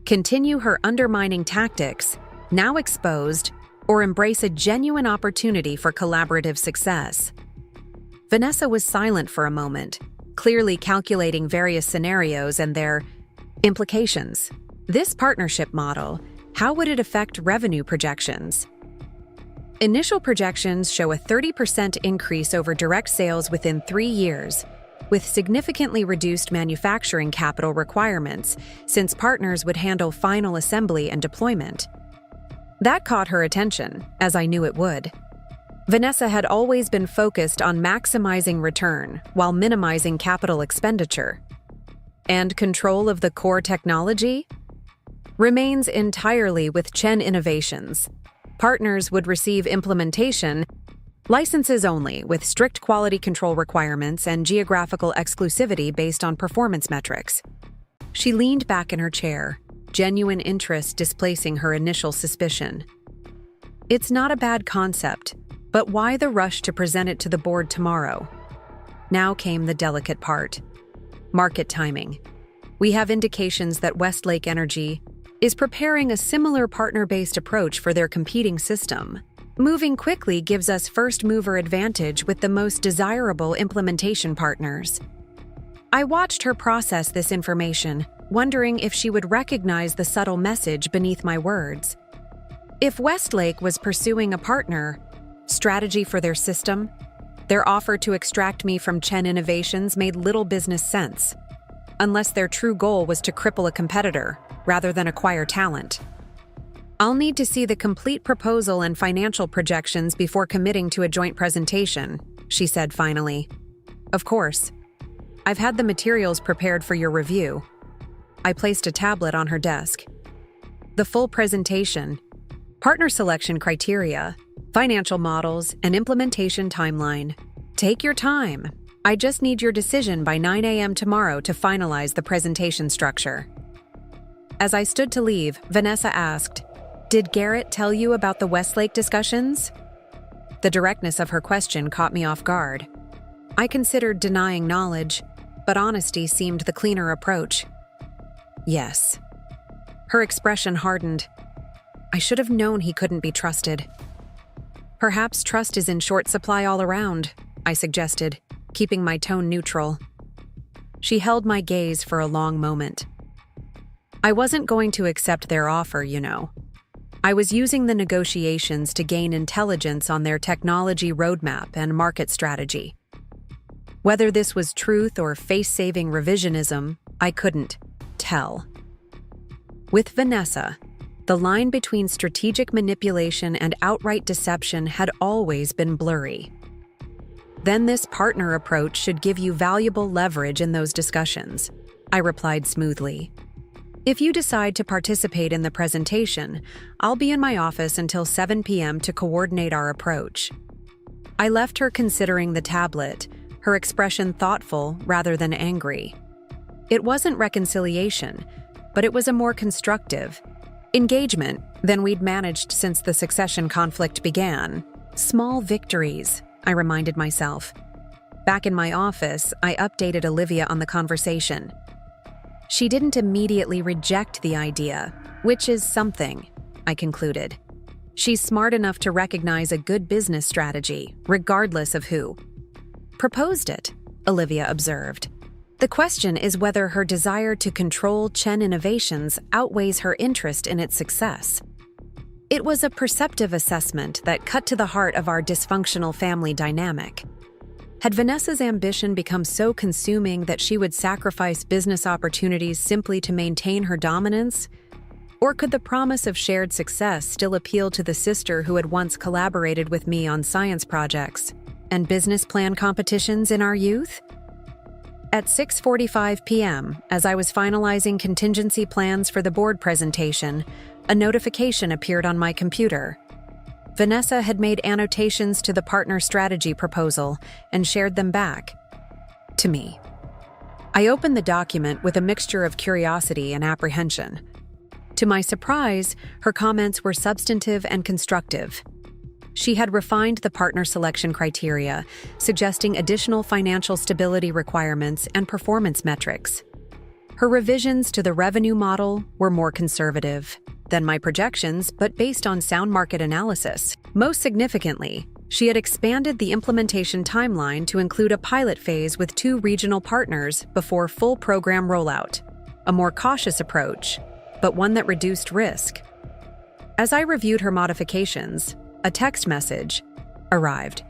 continue her undermining tactics, now exposed, or embrace a genuine opportunity for collaborative success. Vanessa was silent for a moment, clearly calculating various scenarios and their implications. This partnership model, how would it affect revenue projections? Initial projections show a 30% increase over direct sales within 3 years, with significantly reduced manufacturing capital requirements, since partners would handle final assembly and deployment. That caught her attention, as I knew it would. Vanessa had always been focused on maximizing return while minimizing capital expenditure. And control of the core technology remains entirely with Chen Innovations. Partners would receive implementation licenses only, with strict quality control requirements and geographical exclusivity based on performance metrics. She leaned back in her chair, genuine interest displacing her initial suspicion. "It's not a bad concept, but why the rush to present it to the board tomorrow?" Now came the delicate part: market timing. We have indications that Westlake Energy is preparing a similar partner-based approach for their competing system. Moving quickly gives us first-mover advantage with the most desirable implementation partners. I watched her process this information, wondering if she would recognize the subtle message beneath my words. If Westlake was pursuing a partner strategy for their system, their offer to extract me from Chen Innovations made little business sense, unless their true goal was to cripple a competitor rather than acquire talent. I'll need to see the complete proposal and financial projections before committing to a joint presentation, she said finally. Of course. I've had the materials prepared for your review. I placed a tablet on her desk. The full presentation, partner selection criteria, financial models, and implementation timeline. Take your time. I just need your decision by 9 a.m. tomorrow to finalize the presentation structure. As I stood to leave, Vanessa asked, "Did Garrett tell you about the Westlake discussions?" The directness of her question caught me off guard. I considered denying knowledge, but honesty seemed the cleaner approach. Yes. Her expression hardened. I should have known he couldn't be trusted. Perhaps trust is in short supply all around, I suggested, keeping my tone neutral. She held my gaze for a long moment. I wasn't going to accept their offer, you know. I was using the negotiations to gain intelligence on their technology roadmap and market strategy. Whether this was truth or face-saving revisionism, I couldn't tell. With Vanessa, the line between strategic manipulation and outright deception had always been blurry. Then this partner approach should give you valuable leverage in those discussions, I replied smoothly. If you decide to participate in the presentation, I'll be in my office until 7 p.m. to coordinate our approach. I left her considering the tablet, her expression thoughtful rather than angry. It wasn't reconciliation, but it was a more constructive engagement than we'd managed since the succession conflict began. Small victories, I reminded myself. Back in my office, I updated Olivia on the conversation. She didn't immediately reject the idea, which is something, I concluded. She's smart enough to recognize a good business strategy, regardless of who proposed it, Olivia observed. The question is whether her desire to control Chen Innovations outweighs her interest in its success. It was a perceptive assessment that cut to the heart of our dysfunctional family dynamic. Had Vanessa's ambition become so consuming that she would sacrifice business opportunities simply to maintain her dominance? Or could the promise of shared success still appeal to the sister who had once collaborated with me on science projects and business plan competitions in our youth? At 6:45 p.m., as I was finalizing contingency plans for the board presentation, a notification appeared on my computer. Vanessa had made annotations to the partner strategy proposal and shared them back to me. I opened the document with a mixture of curiosity and apprehension. To my surprise, her comments were substantive and constructive. She had refined the partner selection criteria, suggesting additional financial stability requirements and performance metrics. Her revisions to the revenue model were more conservative than my projections, but based on sound market analysis. Most significantly, she had expanded the implementation timeline to include a pilot phase with 2 regional partners before full program rollout. A more cautious approach, but one that reduced risk. As I reviewed her modifications, a text message arrived.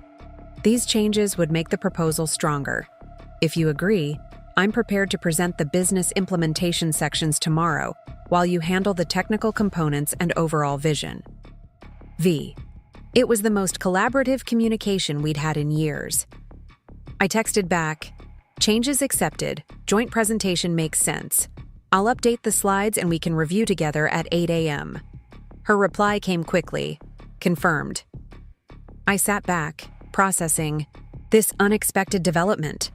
These changes would make the proposal stronger. If you agree, I'm prepared to present the business implementation sections tomorrow, while you handle the technical components and overall vision. V. It was the most collaborative communication we'd had in years. I texted back, "Changes accepted, joint presentation makes sense. I'll update the slides and we can review together at 8 a.m. Her reply came quickly, "Confirmed." I sat back, processing this unexpected development.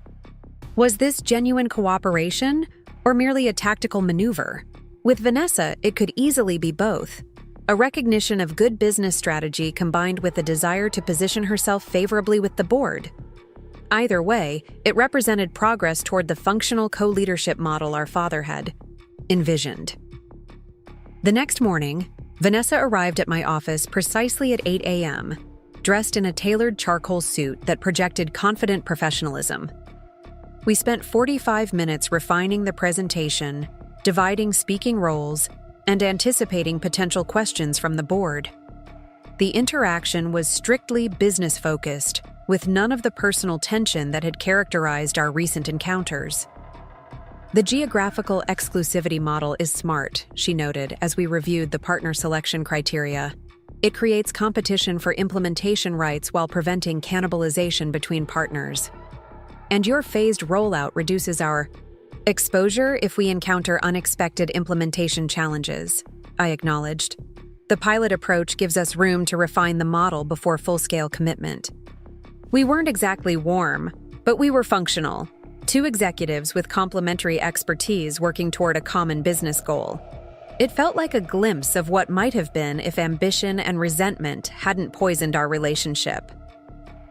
Was this genuine cooperation or merely a tactical maneuver? With Vanessa, it could easily be both. A recognition of good business strategy combined with a desire to position herself favorably with the board. Either way, it represented progress toward the functional co-leadership model our father had envisioned. The next morning, Vanessa arrived at my office precisely at 8 a.m., dressed in a tailored charcoal suit that projected confident professionalism. We spent 45 minutes refining the presentation, dividing speaking roles, and anticipating potential questions from the board. The interaction was strictly business-focused, with none of the personal tension that had characterized our recent encounters. The geographical exclusivity model is smart, she noted as we reviewed the partner selection criteria. It creates competition for implementation rights while preventing cannibalization between partners. And your phased rollout reduces our exposure if we encounter unexpected implementation challenges, I acknowledged. The pilot approach gives us room to refine the model before full-scale commitment. We weren't exactly warm, but we were functional. Two executives with complementary expertise working toward a common business goal. It felt like a glimpse of what might have been if ambition and resentment hadn't poisoned our relationship.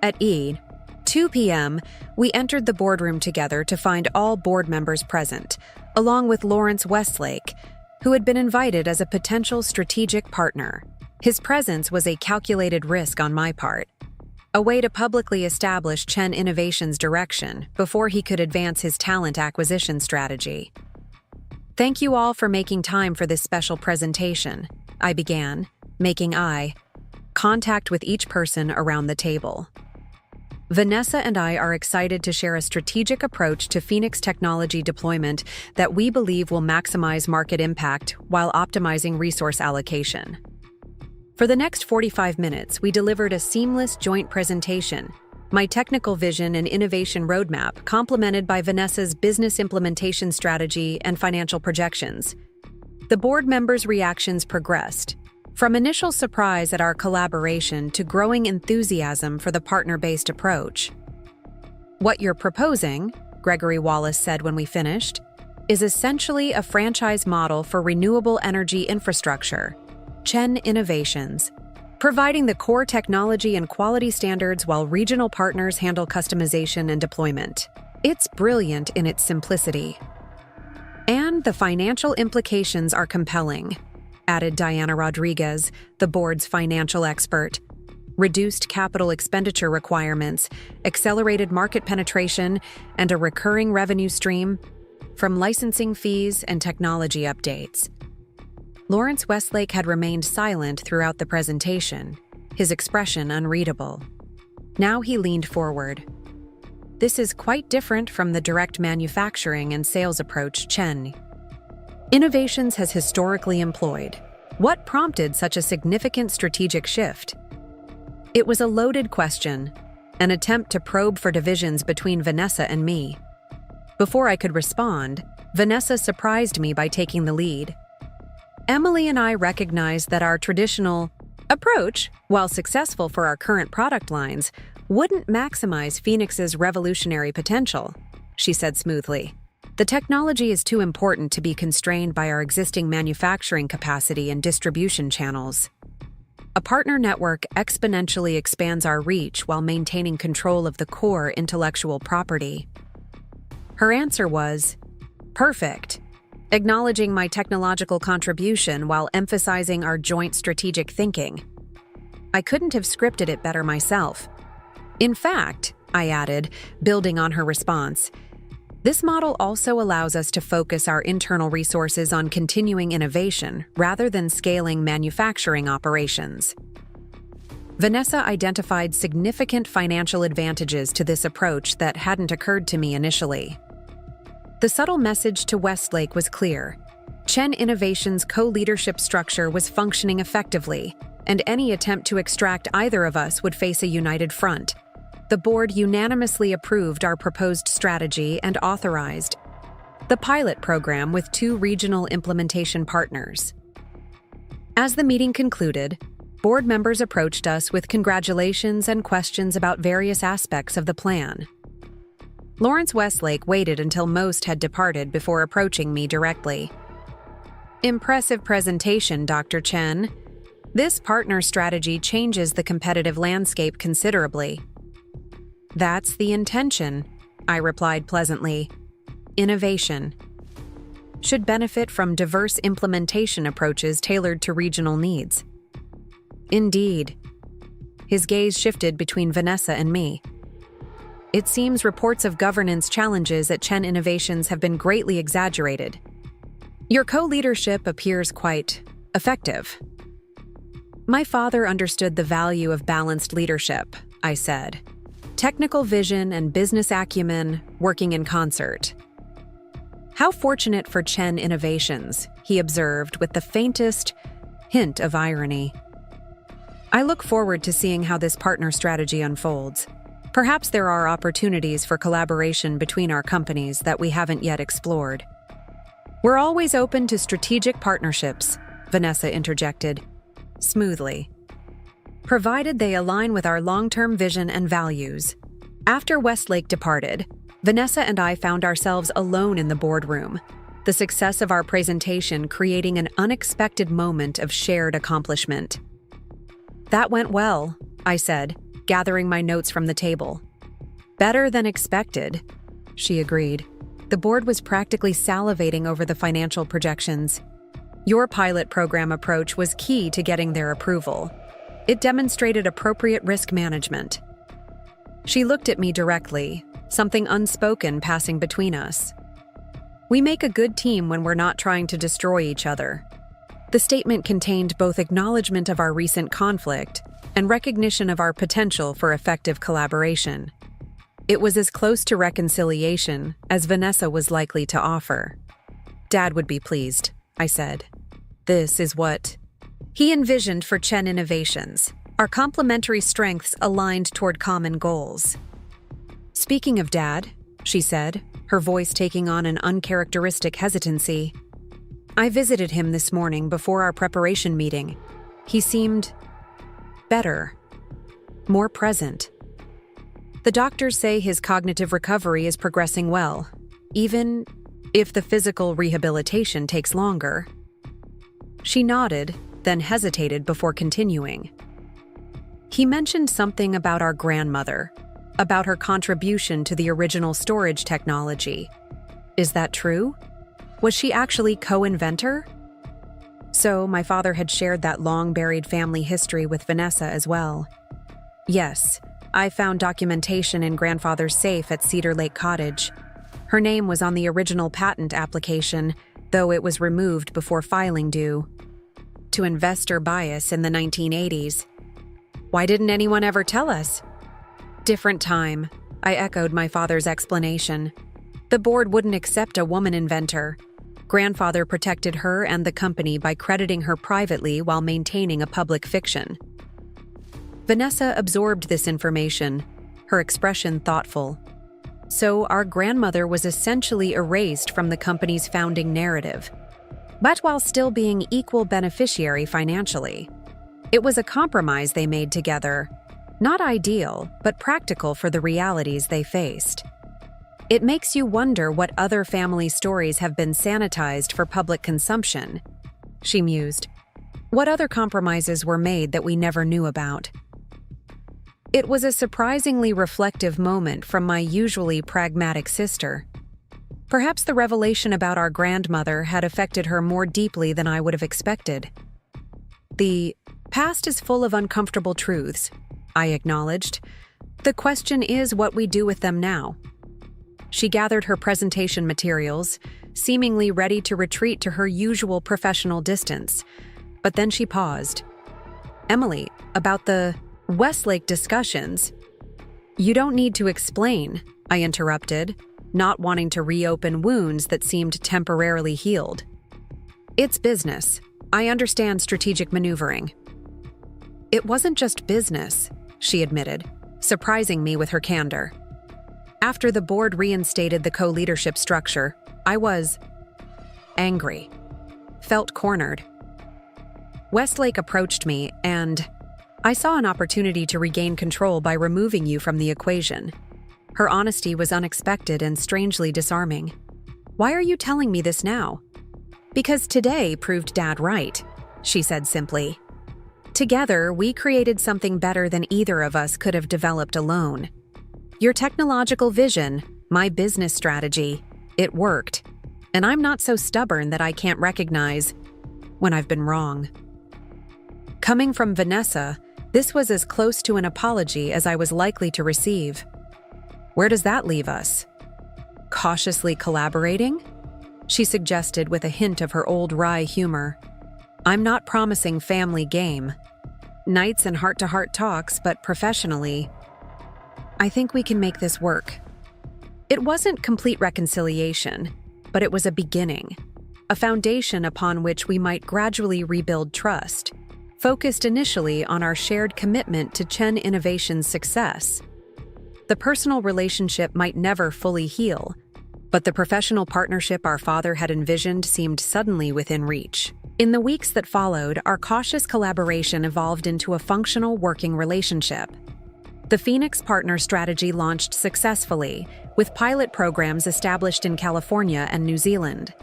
At 2 p.m., we entered the boardroom together to find all board members present, along with Lawrence Westlake, who had been invited as a potential strategic partner. His presence was a calculated risk on my part, a way to publicly establish Chen Innovations' direction before he could advance his talent acquisition strategy. Thank you all for making time for this special presentation, I began, making eye contact with each person around the table. Vanessa and I are excited to share a strategic approach to Phoenix technology deployment that we believe will maximize market impact while optimizing resource allocation. For the next 45 minutes, we delivered a seamless joint presentation, my technical vision and innovation roadmap complemented by Vanessa's business implementation strategy and financial projections. The board members' reactions progressed, from initial surprise at our collaboration to growing enthusiasm for the partner-based approach. What you're proposing, Gregory Wallace said when we finished, is essentially a franchise model for renewable energy infrastructure, Chen Innovations, providing the core technology and quality standards while regional partners handle customization and deployment. It's brilliant in its simplicity. And the financial implications are compelling, added Diana Rodriguez, the board's financial expert. Reduced capital expenditure requirements, accelerated market penetration, and a recurring revenue stream from licensing fees and technology updates. Lawrence Westlake had remained silent throughout the presentation, his expression unreadable. Now he leaned forward. This is quite different from the direct manufacturing and sales approach Chen Innovations has historically employed. What prompted such a significant strategic shift? It was a loaded question, an attempt to probe for divisions between Vanessa and me. Before I could respond, Vanessa surprised me by taking the lead. Emily and I recognized that our traditional approach, while successful for our current product lines, wouldn't maximize Phoenix's revolutionary potential, she said smoothly. The technology is too important to be constrained by our existing manufacturing capacity and distribution channels. A partner network exponentially expands our reach while maintaining control of the core intellectual property. Her answer was, perfect, acknowledging my technological contribution while emphasizing our joint strategic thinking. I couldn't have scripted it better myself. In fact, I added, building on her response, this model also allows us to focus our internal resources on continuing innovation rather than scaling manufacturing operations. Vanessa identified significant financial advantages to this approach that hadn't occurred to me initially. The subtle message to Westlake was clear. Chen Innovations' co-leadership structure was functioning effectively, and any attempt to extract either of us would face a united front. The board unanimously approved our proposed strategy and authorized the pilot program with 2 regional implementation partners. As the meeting concluded, board members approached us with congratulations and questions about various aspects of the plan. Lawrence Westlake waited until most had departed before approaching me directly. Impressive presentation, Dr. Chen. This partner strategy changes the competitive landscape considerably. That's the intention, I replied pleasantly. Innovation should benefit from diverse implementation approaches tailored to regional needs. Indeed. His gaze shifted between Vanessa and me. It seems reports of governance challenges at Chen Innovations have been greatly exaggerated. Your co-leadership appears quite effective. My father understood the value of balanced leadership, I said. Technical vision and business acumen working in concert. How fortunate for Chen Innovations, he observed with the faintest hint of irony. I look forward to seeing how this partner strategy unfolds. Perhaps there are opportunities for collaboration between our companies that we haven't yet explored. We're always open to strategic partnerships, Vanessa interjected, smoothly, provided they align with our long-term vision and values. After Westlake departed, Vanessa and I found ourselves alone in the boardroom, the success of our presentation creating an unexpected moment of shared accomplishment. That went well, I said, gathering my notes from the table. Better than expected, she agreed. The board was practically salivating over the financial projections. Your pilot program approach was key to getting their approval. It demonstrated appropriate risk management. She looked at me directly, something unspoken passing between us. We make a good team when we're not trying to destroy each other. The statement contained both acknowledgement of our recent conflict and recognition of our potential for effective collaboration. It was as close to reconciliation as Vanessa was likely to offer. Dad would be pleased, I said. This is what he envisioned for Chen Innovations, our complementary strengths aligned toward common goals. Speaking of Dad, she said, her voice taking on an uncharacteristic hesitancy, I visited him this morning before our preparation meeting. He seemed better, more present. The doctors say his cognitive recovery is progressing well, even if the physical rehabilitation takes longer. She nodded, then hesitated before continuing. He mentioned something about our grandmother, about her contribution to the original storage technology. Is that true? Was she actually co-inventor? So my father had shared that long-buried family history with Vanessa as well. Yes, I found documentation in grandfather's safe at Cedar Lake Cottage. Her name was on the original patent application, though it was removed before filing due. To investor bias in the 1980s. Why didn't anyone ever tell us? Different time, I echoed my father's explanation. The board wouldn't accept a woman inventor. Grandfather protected her and the company by crediting her privately while maintaining a public fiction. Vanessa absorbed this information, her expression thoughtful. So our grandmother was essentially erased from the company's founding narrative, but while still being equal beneficiary financially. It was a compromise they made together, not ideal, but practical for the realities they faced. It makes you wonder what other family stories have been sanitized for public consumption, she mused. What other compromises were made that we never knew about? It was a surprisingly reflective moment from my usually pragmatic sister. Perhaps the revelation about our grandmother had affected her more deeply than I would have expected. The past is full of uncomfortable truths, I acknowledged. The question is what we do with them now. She gathered her presentation materials, seemingly ready to retreat to her usual professional distance, but then she paused. Emily, about the Westlake discussions. You don't need to explain, I interrupted, not wanting to reopen wounds that seemed temporarily healed. It's business. I understand strategic maneuvering. It wasn't just business, she admitted, surprising me with her candor. After the board reinstated the co-leadership structure, I was angry, felt cornered. Westlake approached me, and I saw an opportunity to regain control by removing you from the equation. Her honesty was unexpected and strangely disarming. Why are you telling me this now? Because today proved Dad right, she said simply. Together, we created something better than either of us could have developed alone. Your technological vision, my business strategy, it worked. And I'm not so stubborn that I can't recognize when I've been wrong. Coming from Vanessa, this was as close to an apology as I was likely to receive. Where does that leave us? Cautiously collaborating? She suggested with a hint of her old wry humor. I'm not promising family game. Nights and heart-to-heart talks, but professionally, I think we can make this work. It wasn't complete reconciliation. but it was a beginning, a foundation upon which we might gradually rebuild trust, focused initially on our shared commitment to Chen Innovations' success. The personal relationship might never fully heal, but the professional partnership our father had envisioned seemed suddenly within reach. In the weeks that followed, our cautious collaboration evolved into a functional working relationship. The Phoenix Partner strategy launched successfully, with pilot programs established in California and New Zealand.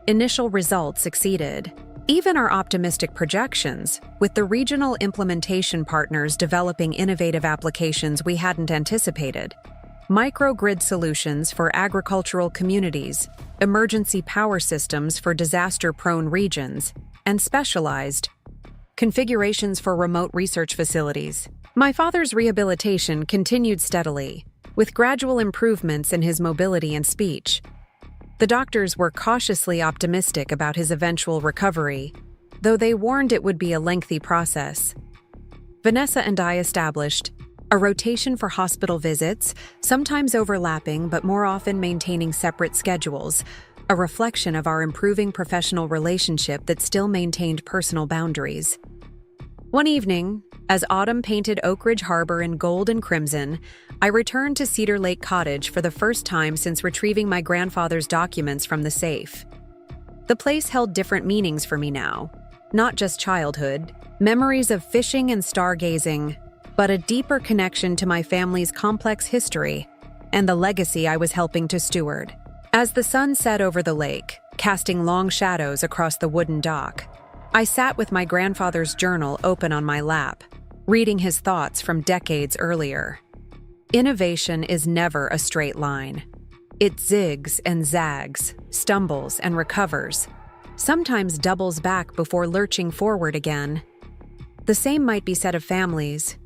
Initial results exceeded even our optimistic projections, with the regional implementation partners developing innovative applications we hadn't anticipated. Microgrid solutions for agricultural communities, emergency power systems for disaster-prone regions, and specialized configurations for remote research facilities. My father's rehabilitation continued steadily, with gradual improvements in his mobility and speech. The doctors were cautiously optimistic about his eventual recovery, though they warned it would be a lengthy process. Vanessa and I established a rotation for hospital visits, sometimes overlapping but more often maintaining separate schedules, a reflection of our improving professional relationship that still maintained personal boundaries. One evening, as autumn painted Oakridge Harbor in gold and crimson, I returned to Cedar Lake Cottage for the first time since retrieving my grandfather's documents from the safe. The place held different meanings for me now, not just childhood, memories of fishing and stargazing, but a deeper connection to my family's complex history and the legacy I was helping to steward. As the sun set over the lake, casting long shadows across the wooden dock, I sat with my grandfather's journal open on my lap, reading his thoughts from decades earlier. Innovation is never a straight line. It zigs and zags, stumbles and recovers, sometimes doubles back before lurching forward again. The same might be said of families.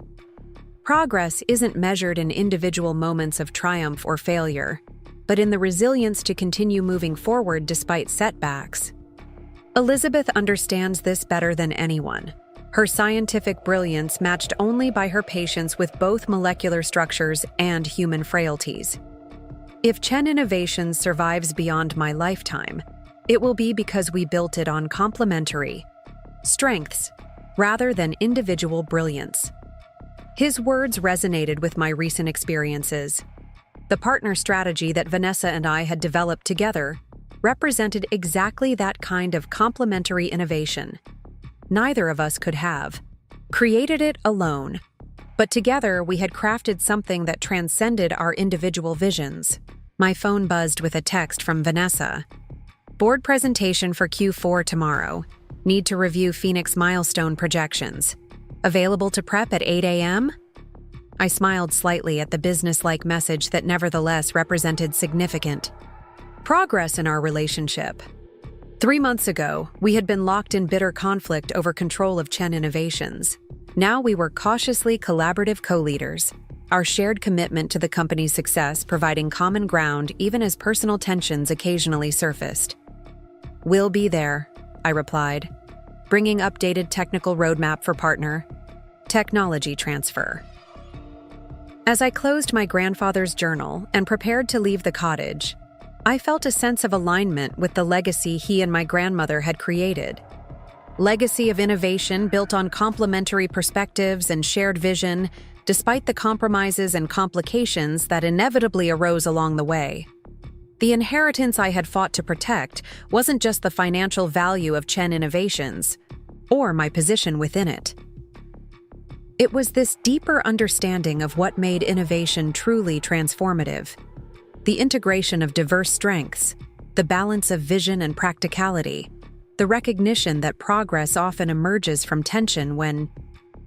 Progress isn't measured in individual moments of triumph or failure, but in the resilience to continue moving forward despite setbacks. Elizabeth understands this better than anyone, her scientific brilliance matched only by her patience with both molecular structures and human frailties. If Chen Innovations survives beyond my lifetime, it will be because we built it on complementary strengths rather than individual brilliance. His words resonated with my recent experiences. The partner strategy that Vanessa and I had developed together represented exactly that kind of complementary innovation. Neither of us could have created it alone, but together we had crafted something that transcended our individual visions. My phone buzzed with a text from Vanessa. Board presentation for Q4 tomorrow. Need to review Phoenix milestone projections. Available to prep at 8 a.m.? I smiled slightly at the business-like message that nevertheless represented significant progress in our relationship. 3 months ago, we had been locked in bitter conflict over control of Chen Innovations. Now we were cautiously collaborative co-leaders, our shared commitment to the company's success providing common ground even as personal tensions occasionally surfaced. We'll be there, I replied, bringing updated technical roadmap for partner technology transfer. As I closed my grandfather's journal and prepared to leave the cottage, I felt a sense of alignment with the legacy he and my grandmother had created. Legacy of innovation built on complementary perspectives and shared vision, despite the compromises and complications that inevitably arose along the way. The inheritance I had fought to protect wasn't just the financial value of Chen Innovations, or my position within it. It was this deeper understanding of what made innovation truly transformative. The integration of diverse strengths, the balance of vision and practicality, the recognition that progress often emerges from tension when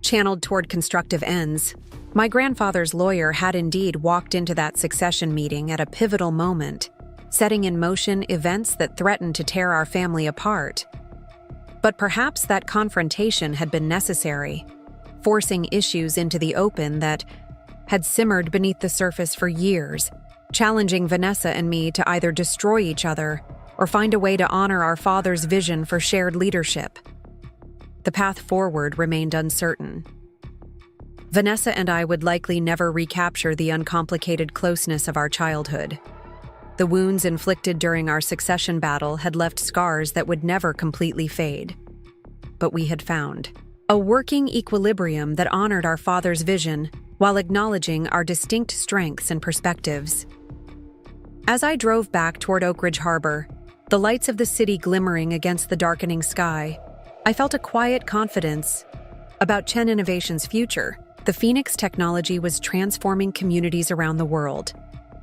channeled toward constructive ends. My grandfather's lawyer had indeed walked into that succession meeting at a pivotal moment, setting in motion events that threatened to tear our family apart. But perhaps that confrontation had been necessary, forcing issues into the open that had simmered beneath the surface for years, challenging Vanessa and me to either destroy each other or find a way to honor our father's vision for shared leadership. The path forward remained uncertain. Vanessa and I would likely never recapture the uncomplicated closeness of our childhood. The wounds inflicted during our succession battle had left scars that would never completely fade. But we had found a working equilibrium that honored our father's vision while acknowledging our distinct strengths and perspectives. As I drove back toward Oakridge Harbor, the lights of the city glimmering against the darkening sky, I felt a quiet confidence about Chen Innovations' future. The Phoenix technology was transforming communities around the world.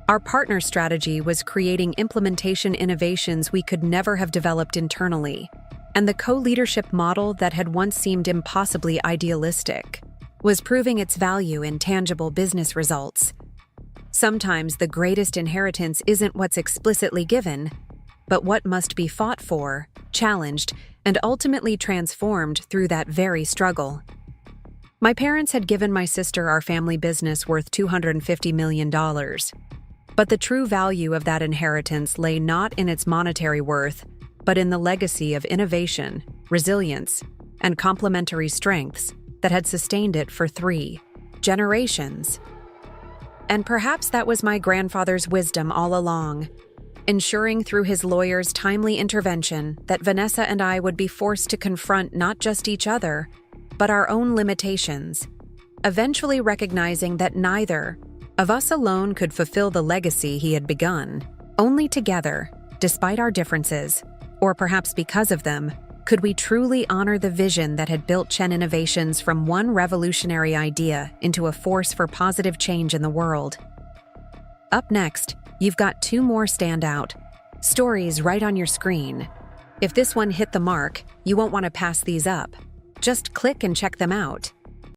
Our partner strategy was creating implementation innovations we could never have developed internally, and the co-leadership model that had once seemed impossibly idealistic was proving its value in tangible business results. Sometimes the greatest inheritance isn't what's explicitly given, but what must be fought for, challenged, and ultimately transformed through that very struggle. My parents had given my sister our family business worth $250 million. But the true value of that inheritance lay not in its monetary worth, but in the legacy of innovation, resilience, and complementary strengths that had sustained it for 3 generations. And perhaps that was my grandfather's wisdom all along, ensuring through his lawyer's timely intervention that Vanessa and I would be forced to confront not just each other, but our own limitations, eventually recognizing that neither of us alone could fulfill the legacy he had begun. Only together, despite our differences, or perhaps because of them, could we truly honor the vision that had built Chen Innovations from one revolutionary idea into a force for positive change in the world. Up next, you've got 2 more standout stories right on your screen. If this one hit the mark, you won't want to pass these up. Just click and check them out.